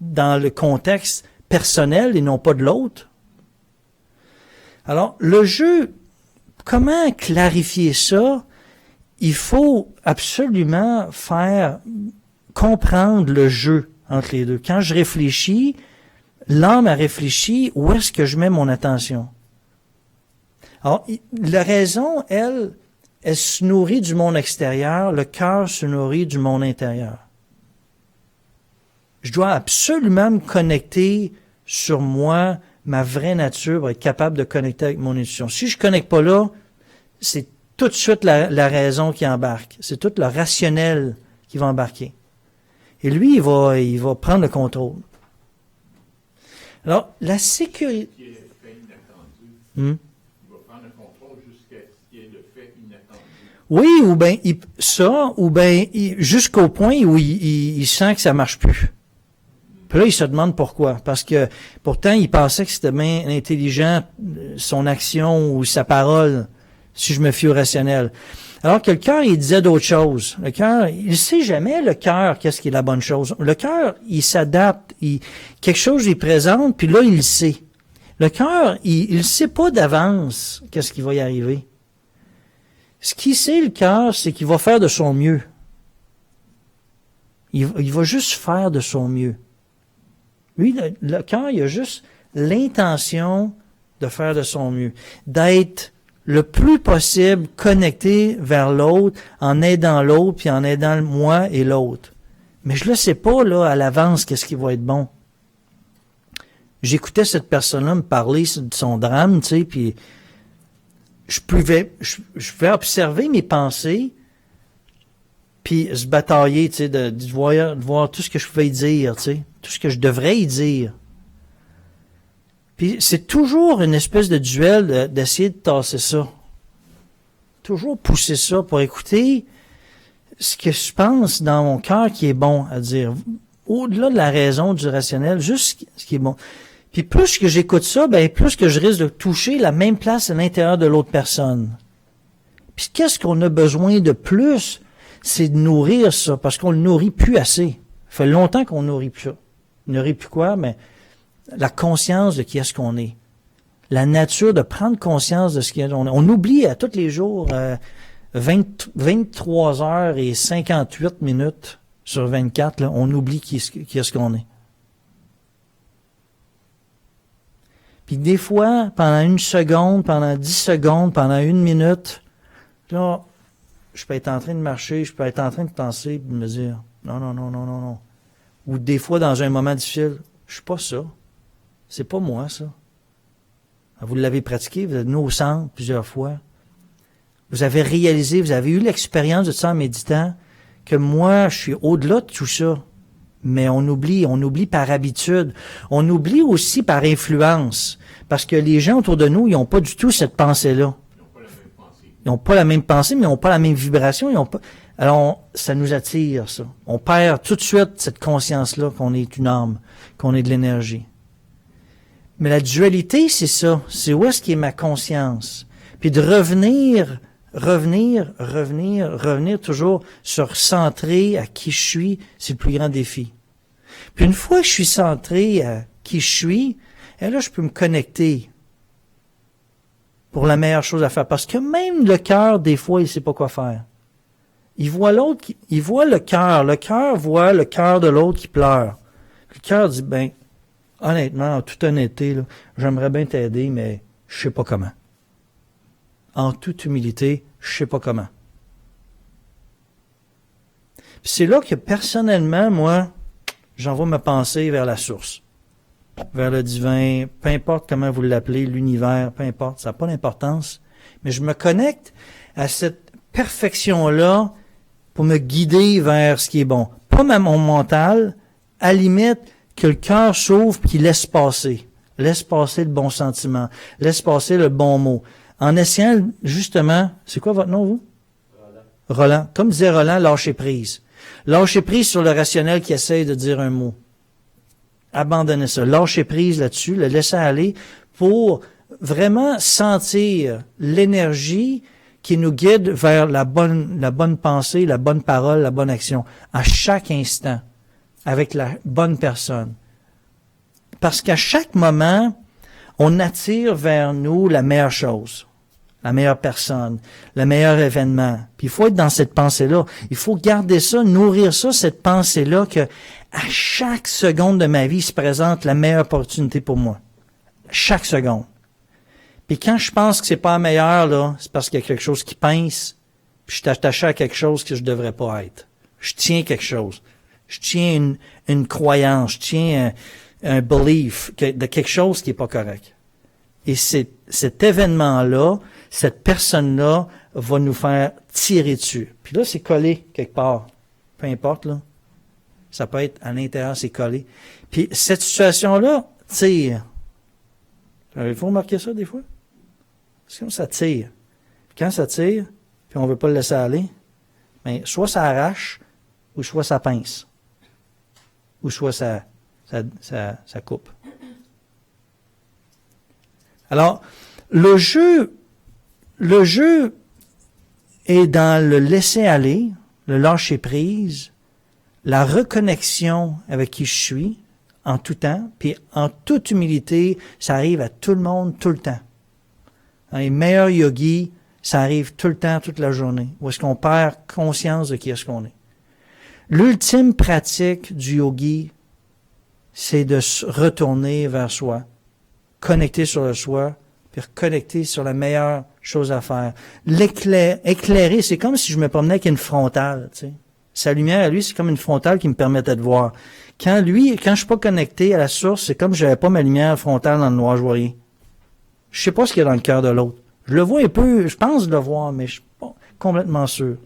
dans le contexte personnel et non pas de l'autre. Alors, le jeu, comment clarifier ça? Il faut absolument faire comprendre le jeu entre les deux. Quand je réfléchis, l'âme a réfléchi, où est-ce que je mets mon attention? Alors, la raison, elle se nourrit du monde extérieur, le cœur se nourrit du monde intérieur. Je dois absolument me connecter sur moi, ma vraie nature, pour être capable de connecter avec mon intuition. Si je ne connecte pas là, c'est tout de suite la raison qui embarque. C'est tout le rationnel qui va embarquer. Et lui, il va prendre le contrôle. Alors, la sécurité... Ce qui est fait inattendu, Hmm? il va prendre le contrôle jusqu'à ce qui est le fait inattendu. Oui, ou bien jusqu'au point où il sent que ça marche plus. Puis là, il se demande pourquoi. Parce que pourtant, il pensait que c'était bien intelligent, son action ou sa parole, si je me fie au rationnel. Alors que le cœur, il disait d'autres choses. Le cœur, il sait jamais, le cœur, qu'est-ce qui est la bonne chose. Le cœur, il s'adapte, quelque chose lui présente, puis là, il le sait. Le cœur, il sait pas d'avance qu'est-ce qui va y arriver. Ce qu'il sait, le cœur, c'est qu'il va faire de son mieux. Il va juste faire de son mieux. Lui, le cœur, il a juste l'intention de faire de son mieux, d'être le plus possible connecté vers l'autre, en aidant l'autre, puis en aidant moi et l'autre. Mais je ne le sais pas, là, à l'avance, qu'est-ce qui va être bon. J'écoutais cette personne-là me parler de son drame, tu sais, puis je pouvais observer mes pensées, puis se batailler, tu sais, de voir tout ce que je pouvais y dire, tu sais, tout ce que je devrais y dire. Puis c'est toujours une espèce de duel d'essayer de tasser ça. Toujours pousser ça pour écouter ce que je pense dans mon cœur qui est bon à dire. Au-delà de la raison, du rationnel, juste ce qui est bon. Puis plus que j'écoute ça, ben plus que je risque de toucher la même place à l'intérieur de l'autre personne. Puis qu'est-ce qu'on a besoin de plus? C'est de nourrir ça, parce qu'on le nourrit plus assez. Ça fait longtemps qu'on nourrit plus ça. On nourrit plus quoi? Mais la conscience de qui est-ce qu'on est. La nature de prendre conscience de ce qu'on est. On oublie à tous les jours 23 heures et 58 minutes sur 24, là, on oublie qui est-ce qu'on est. Puis des fois, pendant 1 seconde, pendant 10 secondes, pendant 1 minute, là, je peux être en train de marcher, je peux être en train de penser et de me dire non. Ou des fois, dans un moment difficile, je suis pas ça. C'est pas moi, ça. Vous l'avez pratiqué, vous êtes venu au centre plusieurs fois. Vous avez réalisé, vous avez eu l'expérience de ça en méditant, que moi, je suis au-delà de tout ça. Mais on oublie par habitude. On oublie aussi par influence. Parce que les gens autour de nous, ils n'ont pas du tout cette pensée-là. Ils n'ont pas la même pensée, mais ils n'ont pas la même vibration. Alors, ça nous attire, ça. On perd tout de suite cette conscience-là qu'on est une âme, qu'on est de l'énergie. Mais la dualité, c'est ça. C'est où est-ce qu'est ma conscience? Puis de revenir toujours se recentrer à qui je suis, c'est le plus grand défi. Puis une fois que je suis centré à qui je suis, et là, je peux me connecter pour la meilleure chose à faire. Parce que même le cœur, des fois, il sait pas quoi faire. Il voit l'autre, il voit le cœur. Le cœur voit le cœur de l'autre qui pleure. Le cœur dit, ben, honnêtement, en toute honnêteté, là, j'aimerais bien t'aider, mais je sais pas comment. En toute humilité, je sais pas comment. Puis c'est là que personnellement, moi, j'envoie ma pensée vers la source, vers le divin, peu importe comment vous l'appelez, l'univers, peu importe, ça n'a pas d'importance. Mais je me connecte à cette perfection-là pour me guider vers ce qui est bon. Pas mon mental, à la limite que le cœur s'ouvre et qu'il laisse passer. Laisse passer le bon sentiment. Laisse passer le bon mot. En essayant, justement, c'est quoi votre nom, vous? Roland. Comme disait Roland, lâcher prise. Lâcher prise sur le rationnel qui essaye de dire un mot. Abandonnez ça. Lâcher prise là-dessus, le laisser aller pour vraiment sentir l'énergie qui nous guide vers la bonne pensée, la bonne parole, la bonne action, à chaque instant, avec la bonne personne. Parce qu'à chaque moment, on attire vers nous la meilleure chose, la meilleure personne, le meilleur événement. Puis il faut être dans cette pensée-là. Il faut garder ça, nourrir ça, cette pensée-là, que à chaque seconde de ma vie se présente la meilleure opportunité pour moi. Chaque seconde. Puis quand je pense que c'est pas la meilleure, là, c'est parce qu'il y a quelque chose qui pince, puis je suis attaché à quelque chose que je devrais pas être. Je tiens quelque chose. Je tiens une croyance, je tiens un belief de quelque chose qui est pas correct. Et cet événement-là, cette personne-là va nous faire tirer dessus. Puis là, c'est collé quelque part. Peu importe, là. Ça peut être à l'intérieur, c'est collé. Puis cette situation-là tire. Avez-vous remarqué ça des fois? C'est comme ça tire. Puis quand ça tire, puis on veut pas le laisser aller, bien, soit ça arrache, ou soit ça pince. Ou soit ça coupe. Alors, le jeu est dans le laisser aller, le lâcher prise, la reconnexion avec qui je suis en tout temps, puis en toute humilité, ça arrive à tout le monde tout le temps. Dans les meilleurs yogis, ça arrive tout le temps, toute la journée, où est-ce qu'on perd conscience de qui est-ce qu'on est. L'ultime pratique du yogi, c'est de se retourner vers soi, connecter sur le soi, puis reconnecter sur la meilleure chose à faire. Éclairer, c'est comme si je me promenais avec une frontale, tu sais. Sa lumière, à lui, c'est comme une frontale qui me permettait de voir. Quand je suis pas connecté à la source, c'est comme si j'avais pas ma lumière frontale dans le noir, je vois rien. Je sais pas ce qu'il y a dans le cœur de l'autre. Je le vois un peu, je pense le voir, mais je suis pas complètement sûr.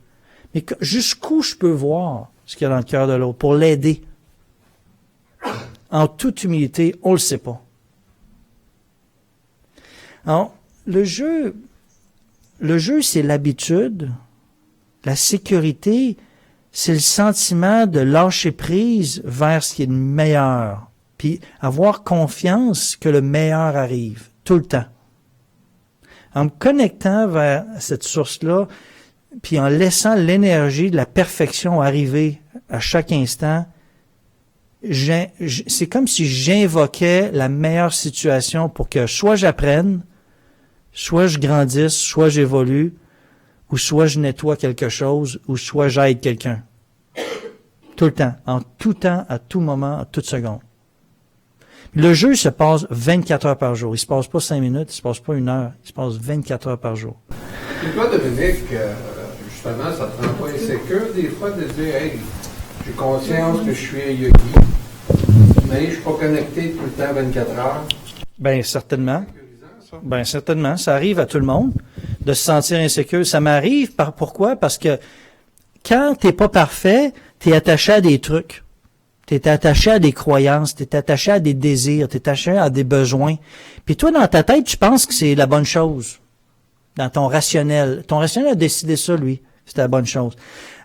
Mais jusqu'où je peux voir ce qu'il y a dans le cœur de l'autre pour l'aider? En toute humilité, on le sait pas. Alors, le jeu, c'est l'habitude, la sécurité, c'est le sentiment de lâcher prise vers ce qui est le meilleur, puis avoir confiance que le meilleur arrive, tout le temps. En me connectant vers cette source-là, puis en laissant l'énergie de la perfection arriver à chaque instant, c'est comme si j'invoquais la meilleure situation pour que soit j'apprenne, soit je grandisse, soit j'évolue, ou soit je nettoie quelque chose, ou soit j'aide quelqu'un. Tout le temps, en tout temps, à tout moment, à toute seconde. Le jeu se passe 24 heures par jour. Il se passe pas 5 minutes, il se passe pas 1 heure, il se passe 24 heures par jour. Et toi, Dominique, justement, ça te rend pas insécure des fois de dire, hey, j'ai conscience que je suis un yogi, mais je suis pas connecté tout le temps 24 heures? Bien, certainement. Ben certainement, ça arrive à tout le monde de se sentir insécure. Ça m'arrive pourquoi? Parce que quand t'es pas parfait, t'es attaché à des trucs. T'es attaché à des croyances, t'es attaché à des désirs, t'es attaché à des besoins. Puis toi, dans ta tête, tu penses que c'est la bonne chose. Dans ton rationnel. Ton rationnel a décidé ça, lui. C'était la bonne chose.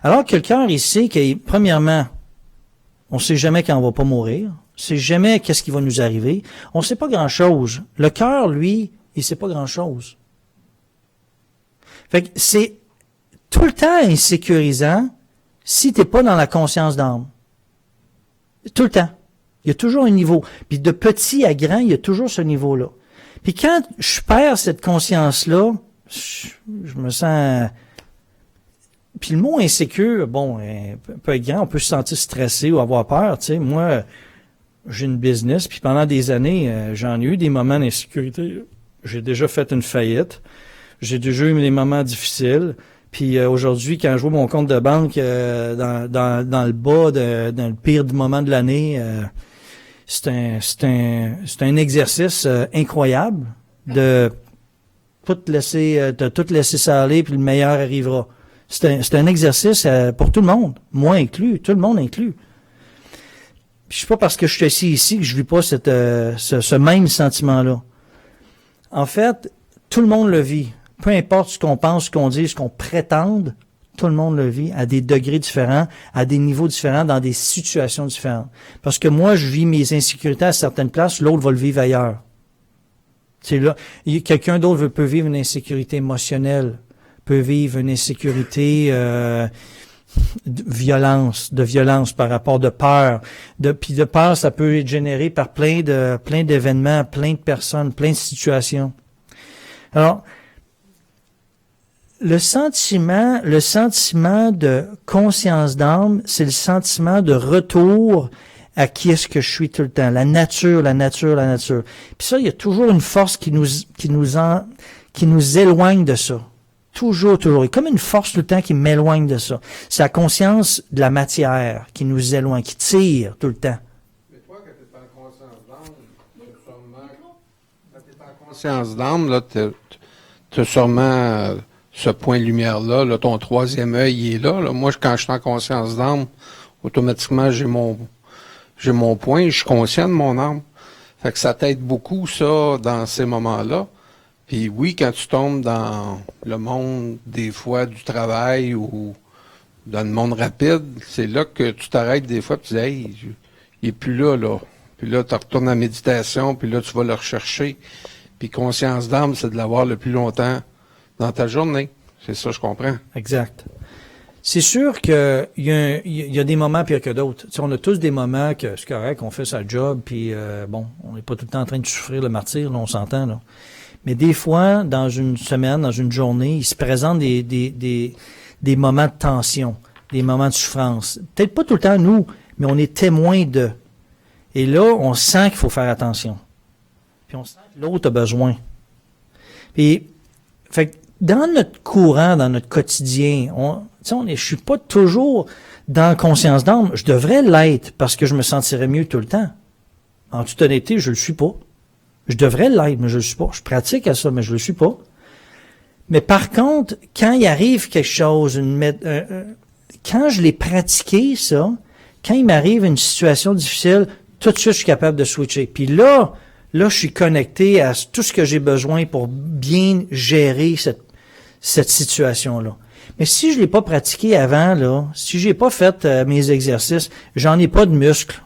Alors que le cœur, il sait que, premièrement, on sait jamais quand on va pas mourir. On sait jamais qu'est-ce qui va nous arriver. On sait pas grand-chose. Le cœur, lui, il sait pas grand-chose. Fait que c'est tout le temps insécurisant si t'es pas dans la conscience d'âme. Tout le temps. Il y a toujours un niveau. Puis de petit à grand, il y a toujours ce niveau-là. Puis quand je perds cette conscience-là, je me sens Puis le mot insécure, bon, peut être grand, on peut se sentir stressé ou avoir peur, tu sais. Moi, j'ai une business, puis pendant des années, j'en ai eu des moments d'insécurité. J'ai déjà fait une faillite. J'ai déjà eu des moments difficiles. Puis aujourd'hui, quand je vois mon compte de banque dans le bas, dans le pire du moment de l'année, c'est un exercice incroyable de tout laisser ça aller, puis le meilleur arrivera. C'est un exercice pour tout le monde, moi inclus, tout le monde inclus. Puis c'est pas parce que je suis assis ici que je vis pas ce même sentiment-là. En fait, tout le monde le vit. Peu importe ce qu'on pense, ce qu'on dit, ce qu'on prétende, tout le monde le vit à des degrés différents, à des niveaux différents, dans des situations différentes. Parce que moi, je vis mes insécurités à certaines places, l'autre va le vivre ailleurs. C'est là, quelqu'un d'autre peut vivre une insécurité émotionnelle, peut vivre une insécurité de violence par rapport de peur. Puis de peur, ça peut être généré par plein d'événements, plein de personnes, plein de situations. Alors, le sentiment de conscience d'âme, c'est le sentiment de retour à qui est-ce que je suis tout le temps. La nature. Puis ça, il y a toujours une force qui nous éloigne de ça. Toujours. Il y a comme une force tout le temps qui m'éloigne de ça. C'est la conscience de la matière qui nous éloigne, qui tire tout le temps. Mais toi, quand tu es en conscience d'âme, là, tu as sûrement ce point de lumière-là, là, ton troisième œil, il est là. Moi, quand je suis en conscience d'âme, automatiquement, j'ai mon point, je suis conscient de mon âme. Fait que ça t'aide beaucoup, ça, dans ces moments-là. Puis oui, quand tu tombes dans le monde, des fois, du travail ou dans le monde rapide, c'est là que tu t'arrêtes des fois et tu dis « Hey, il est plus là. » Puis là, tu retournes en méditation, puis là, tu vas le rechercher. Puis conscience d'âme, c'est de l'avoir le plus longtemps dans ta journée. C'est ça, je comprends. Exact. C'est sûr qu'il y a des moments pires que d'autres. Tu sais, on a tous des moments que c'est correct, on fait sa job, puis on n'est pas tout le temps en train de souffrir le martyre, là, on s'entend, là. Mais des fois, dans une semaine, dans une journée, il se présente des moments de tension, des moments de souffrance. Peut-être pas tout le temps nous, mais on est témoin de. Et là, on sent qu'il faut faire attention. Puis on sent que l'autre a besoin. Puis, fait que dans notre courant, dans notre quotidien, je suis pas toujours dans conscience d'âme. Je devrais l'être parce que je me sentirais mieux tout le temps. En toute honnêteté, je le suis pas. Je devrais l'être, mais je le suis pas. Je pratique à ça, mais je le suis pas. Mais par contre, quand il arrive quelque chose, quand je l'ai pratiqué, ça, quand il m'arrive une situation difficile, tout de suite, je suis capable de switcher. Puis là, je suis connecté à tout ce que j'ai besoin pour bien gérer cette situation-là. Mais si je l'ai pas pratiqué avant, là, si j'ai pas fait mes exercices, j'en ai pas de muscles.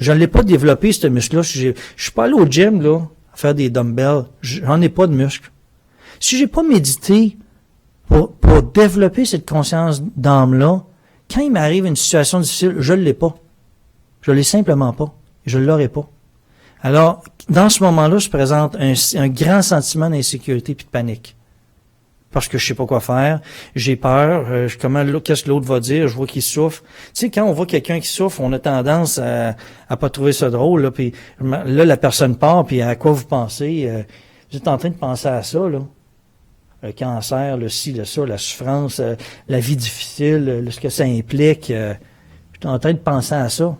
Je ne l'ai pas développé, ce muscle-là. Je suis pas allé au gym, là, à faire des dumbbells. J'en ai pas de muscles. Si j'ai pas médité pour développer cette conscience d'âme-là, quand il m'arrive une situation difficile, je ne l'ai pas. Je l'ai simplement pas. Je ne l'aurai pas. Alors, dans ce moment-là, se présente un grand sentiment d'insécurité puis de panique. Parce que je sais pas quoi faire, j'ai peur, qu'est-ce que l'autre va dire, je vois qu'il souffre. Tu sais, quand on voit quelqu'un qui souffre, on a tendance à pas trouver ça drôle, là, puis là, la personne part, puis à quoi vous pensez? Vous êtes en train de penser à ça, là. Le cancer, le ci, le ça, la souffrance, la vie difficile, ce que ça implique. Je suis en train de penser à ça.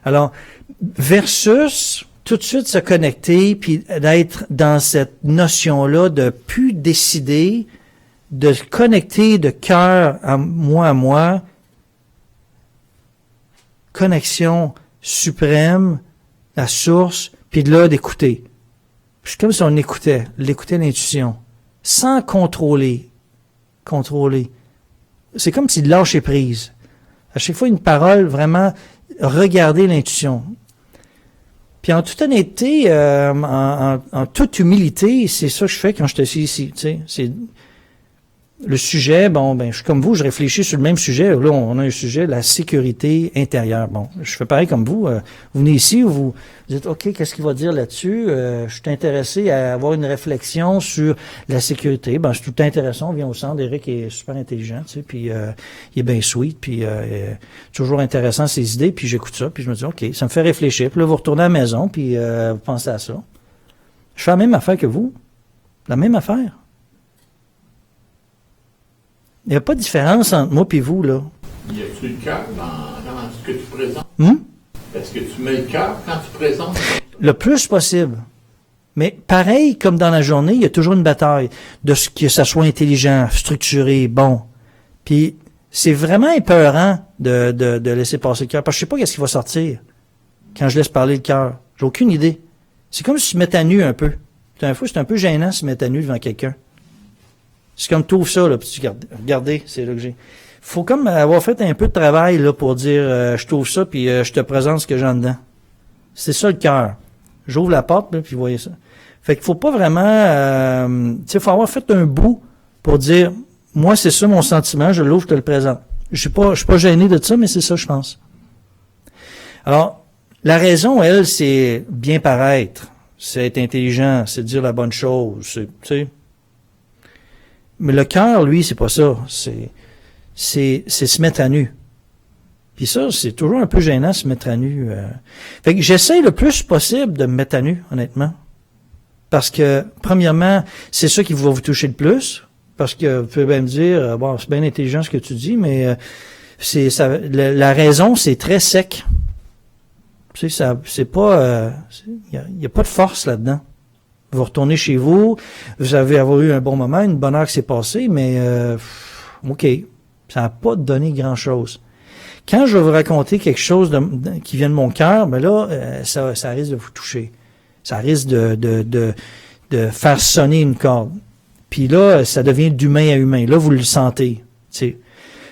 Alors, versus tout de suite se connecter puis d'être dans cette notion-là de plus décider, de connecter de cœur à moi, connexion suprême, la source, puis de là d'écouter. C'est comme si on l'écoutait l'intuition, sans contrôler. C'est comme si de lâcher prise. À chaque fois une parole, vraiment regarder l'intuition. Puis en toute honnêteté, en toute humilité, c'est ça que je fais quand je te suis ici. Tu sais, le sujet, je suis comme vous, je réfléchis sur le même sujet. Là, on a un sujet, la sécurité intérieure. Bon, je fais pareil comme vous. Vous venez ici, vous dites, OK, qu'est-ce qu'il va dire là-dessus? Je suis intéressé à avoir une réflexion sur la sécurité. C'est tout intéressant. On vient au centre. Eric est super intelligent, tu sais, puis il est bien sweet, puis toujours intéressant ses idées, puis j'écoute ça, puis je me dis, OK, ça me fait réfléchir. Puis là, vous retournez à la maison, puis vous pensez à ça. Je fais la même affaire que vous. La même affaire. Il n'y a pas de différence entre moi et vous, là. Y a-tu le cœur dans ce que tu présentes? Est-ce que tu mets le cœur quand tu présentes? Le plus possible. Mais pareil, comme dans la journée, il y a toujours une bataille de ce que ça soit intelligent, structuré, bon. Puis c'est vraiment épeurant de laisser passer le cœur. Parce que je sais pas qu'est-ce qui va sortir quand je laisse parler le cœur. J'ai aucune idée. C'est comme si je me mettais à nu un peu. Des fois, c'est un peu gênant de se mettre à nu devant quelqu'un. C'est comme tout ça, là, puis tu regardez, c'est là que j'ai. Faut comme avoir fait un peu de travail, là, pour dire, je trouve ça, puis je te présente ce que j'ai en dedans. C'est ça le cœur. J'ouvre la porte, là, puis vous voyez ça. Fait qu'il faut pas vraiment, tu sais, faut avoir fait un bout pour dire, moi, c'est ça mon sentiment, je l'ouvre, je te le présente. Je suis pas gêné de ça, mais c'est ça, je pense. Alors, la raison, elle, c'est bien paraître. C'est être intelligent, c'est dire la bonne chose, tu sais. Mais le cœur, lui, c'est pas ça. C'est se mettre à nu. Puis ça, c'est toujours un peu gênant, se mettre à nu. Fait que j'essaie le plus possible de me mettre à nu, honnêtement. Parce que, premièrement, c'est ça qui va vous toucher le plus. Parce que vous pouvez bien me dire, bon, c'est bien intelligent ce que tu dis, mais la raison, c'est très sec. Tu sais, ça, c'est pas, il y a pas de force là-dedans. Vous retournez chez vous, vous avez avoir eu un bon moment, une bonne heure qui s'est passée, mais OK, ça n'a pas donné grand-chose. Quand je vais vous raconter quelque chose qui vient de mon cœur, ben là, ça risque de vous toucher. Ça risque de faire sonner une corde. Puis là, ça devient d'humain à humain. Là, vous le sentez. T'sais.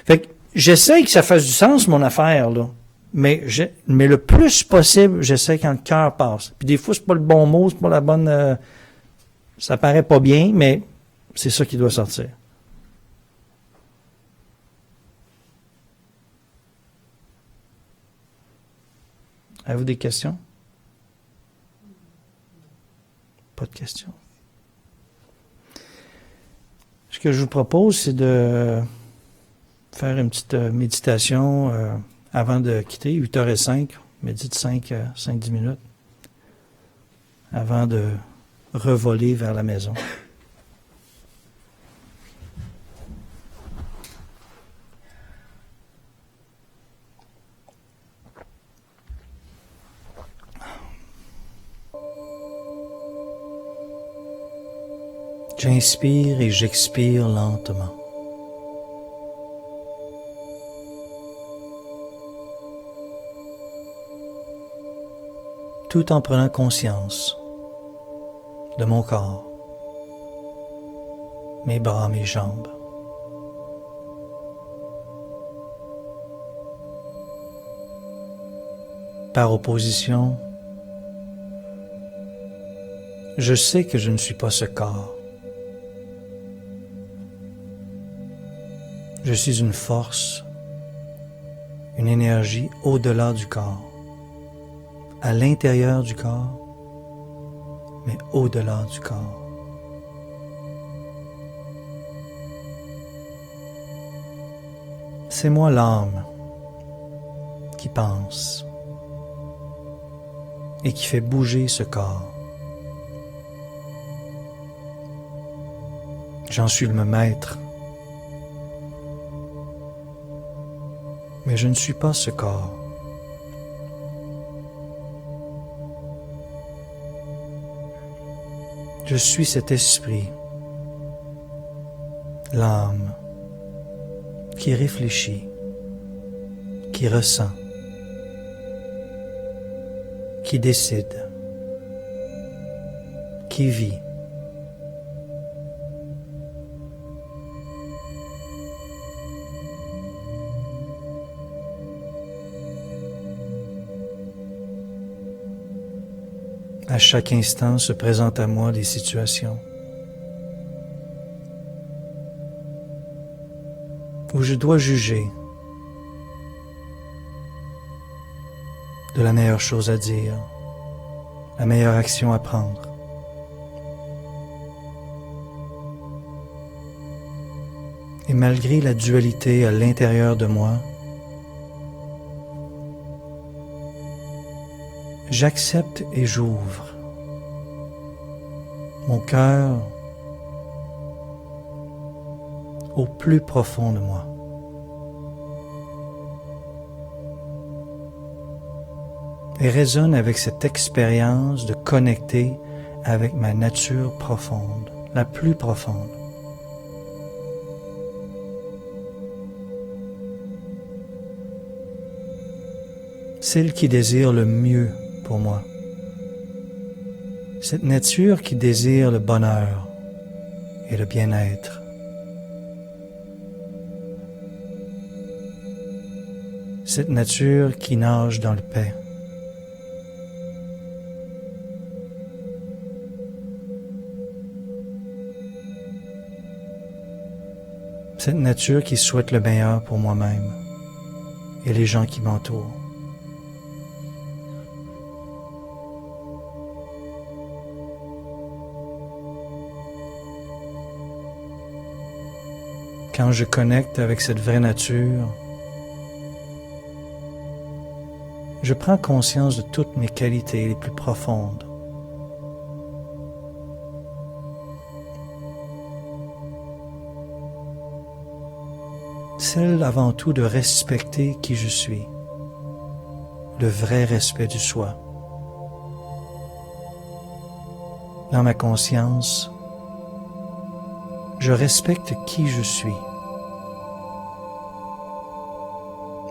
Fait que j'essaie que ça fasse du sens, mon affaire, là. Mais le plus possible, j'essaie quand le cœur passe. Puis des fois, c'est pas le bon mot, c'est pas la bonne... ça paraît pas bien, mais c'est ça qui doit sortir. Avez-vous des questions? Pas de questions. Ce que je vous propose, c'est de faire une petite méditation avant de quitter, 8h05, médite 5-10 minutes, avant de revoler vers la maison. J'inspire et j'expire lentement. Tout en prenant conscience de mon corps, mes bras, mes jambes. Par opposition, je sais que je ne suis pas ce corps. Je suis une force, une énergie au-delà du corps, à l'intérieur du corps, mais au-delà du corps. C'est moi l'âme qui pense et qui fait bouger ce corps. J'en suis le maître. Mais je ne suis pas ce corps. Je suis cet esprit, l'âme, qui réfléchit, qui ressent, qui décide, qui vit. À chaque instant se présentent à moi des situations. où je dois juger de la meilleure chose à dire, la meilleure action à prendre. Et malgré la dualité à l'intérieur de moi, j'accepte et j'ouvre mon cœur au plus profond de moi. Et résonne avec cette expérience de connecter avec ma nature profonde, la plus profonde. Celle qui désire le mieux pour moi. Cette nature qui désire le bonheur et le bien-être. Cette nature qui nage dans le paix. Cette nature qui souhaite le meilleur pour moi-même et les gens qui m'entourent. Quand je connecte avec cette vraie nature, je prends conscience de toutes mes qualités les plus profondes. Celle avant tout de respecter qui je suis, le vrai respect du soi. Dans ma conscience, je respecte qui je suis.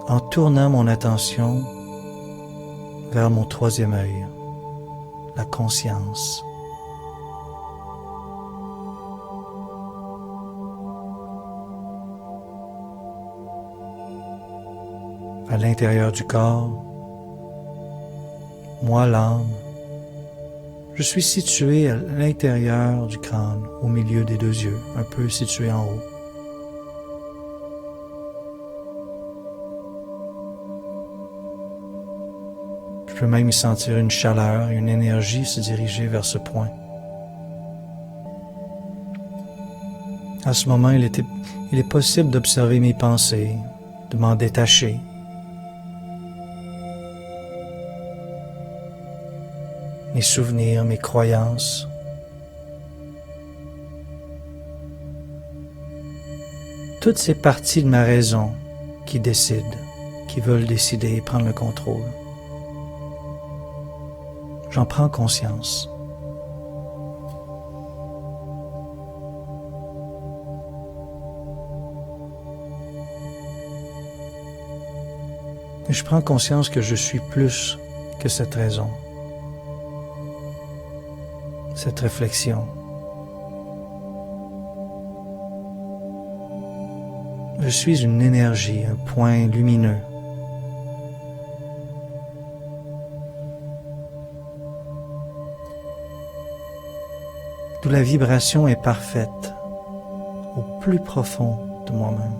En tournant mon attention vers mon troisième œil, la conscience. À l'intérieur du corps, moi l'âme, je suis situé à l'intérieur du crâne, au milieu des deux yeux, un peu situé en haut. Je peux même y sentir une chaleur et une énergie se diriger vers ce point. À ce moment, il est possible d'observer mes pensées, de m'en détacher. Mes souvenirs, mes croyances. Toutes ces parties de ma raison qui décident, qui veulent décider et prendre le contrôle. J'en prends conscience. Et je prends conscience que je suis plus que cette raison. Cette réflexion. Je suis une énergie, un point lumineux. D'où la vibration est parfaite, au plus profond de moi-même.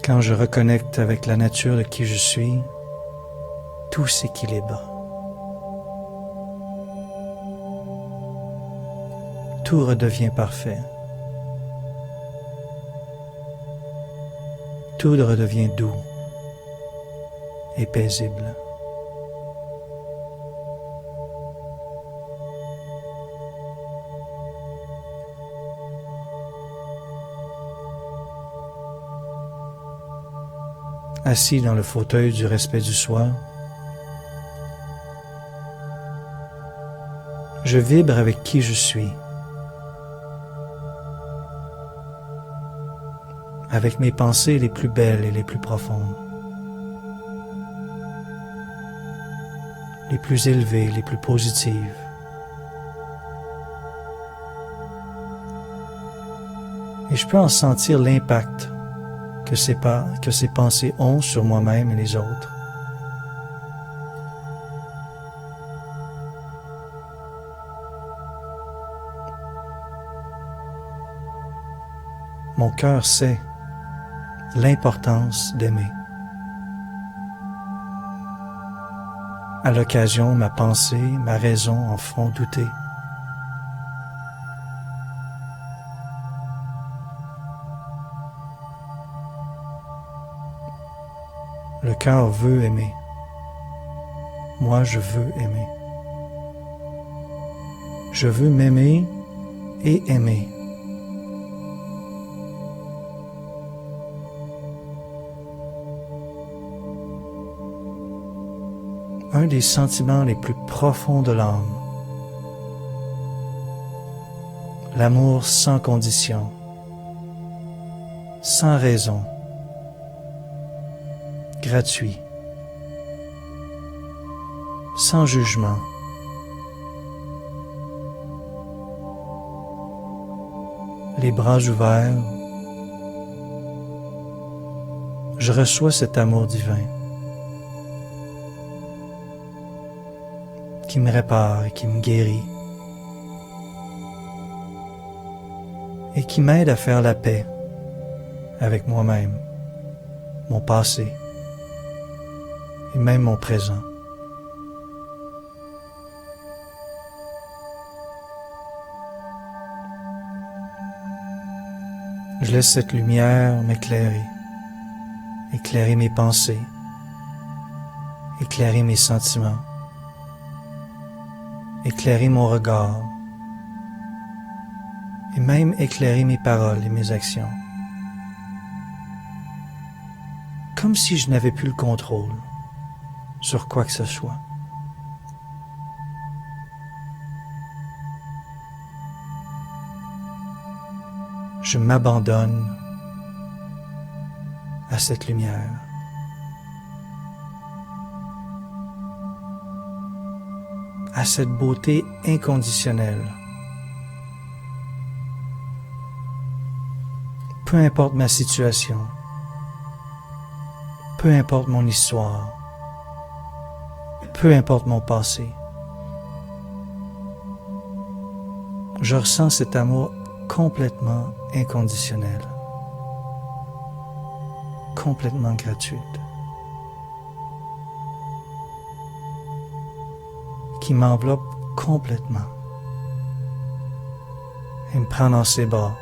Quand je reconnecte avec la nature de qui je suis, tout s'équilibre. Tout redevient parfait. Tout redevient doux et paisible. Assis dans le fauteuil du respect du soi, je vibre avec qui je suis, avec mes pensées les plus belles et les plus profondes, les plus élevées, les plus positives. Et je peux en sentir l'impact que ces pensées ont sur moi-même et les autres. Mon cœur sait l'importance d'aimer. À l'occasion, ma pensée, ma raison en font douter. Le cœur veut aimer. Moi, je veux aimer. Je veux m'aimer et aimer. Un des sentiments les plus profonds de l'âme. L'amour sans condition, sans raison, gratuit, sans jugement. Les bras ouverts, je reçois cet amour divin qui me répare et qui me guérit et qui m'aide à faire la paix avec moi-même, mon passé et même mon présent. Je laisse cette lumière m'éclairer, éclairer mes pensées, éclairer mes sentiments, éclairer mon regard et même éclairer mes paroles et mes actions. Comme si je n'avais plus le contrôle sur quoi que ce soit. Je m'abandonne à cette lumière. À cette beauté inconditionnelle. Peu importe ma situation, peu importe mon histoire, peu importe mon passé, je ressens cet amour complètement inconditionnel, complètement gratuite, qui m'enveloppe complètement et me prend dans ses bras,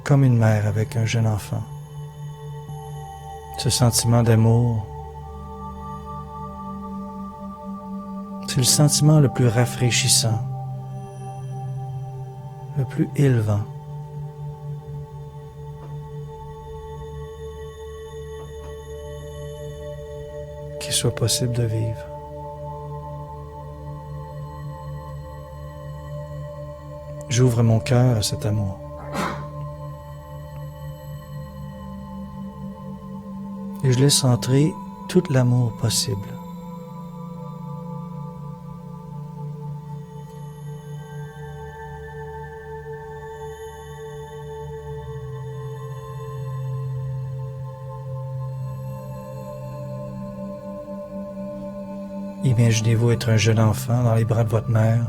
comme une mère avec un jeune enfant. Ce sentiment d'amour, c'est le sentiment le plus rafraîchissant, le plus élevant. Qu'il soit possible de vivre. J'ouvre mon cœur à cet amour. Et je laisse entrer tout l'amour possible. Imaginez-vous être un jeune enfant dans les bras de votre mère,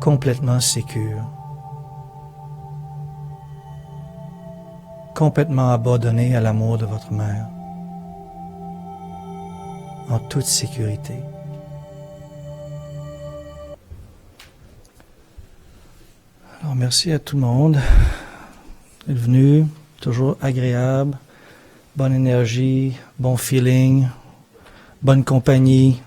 complètement sécure, complètement abandonné à l'amour de votre mère, en toute sécurité. Alors merci à tout le monde d'être venu, toujours agréable, bonne énergie, bon feeling, bonne compagnie,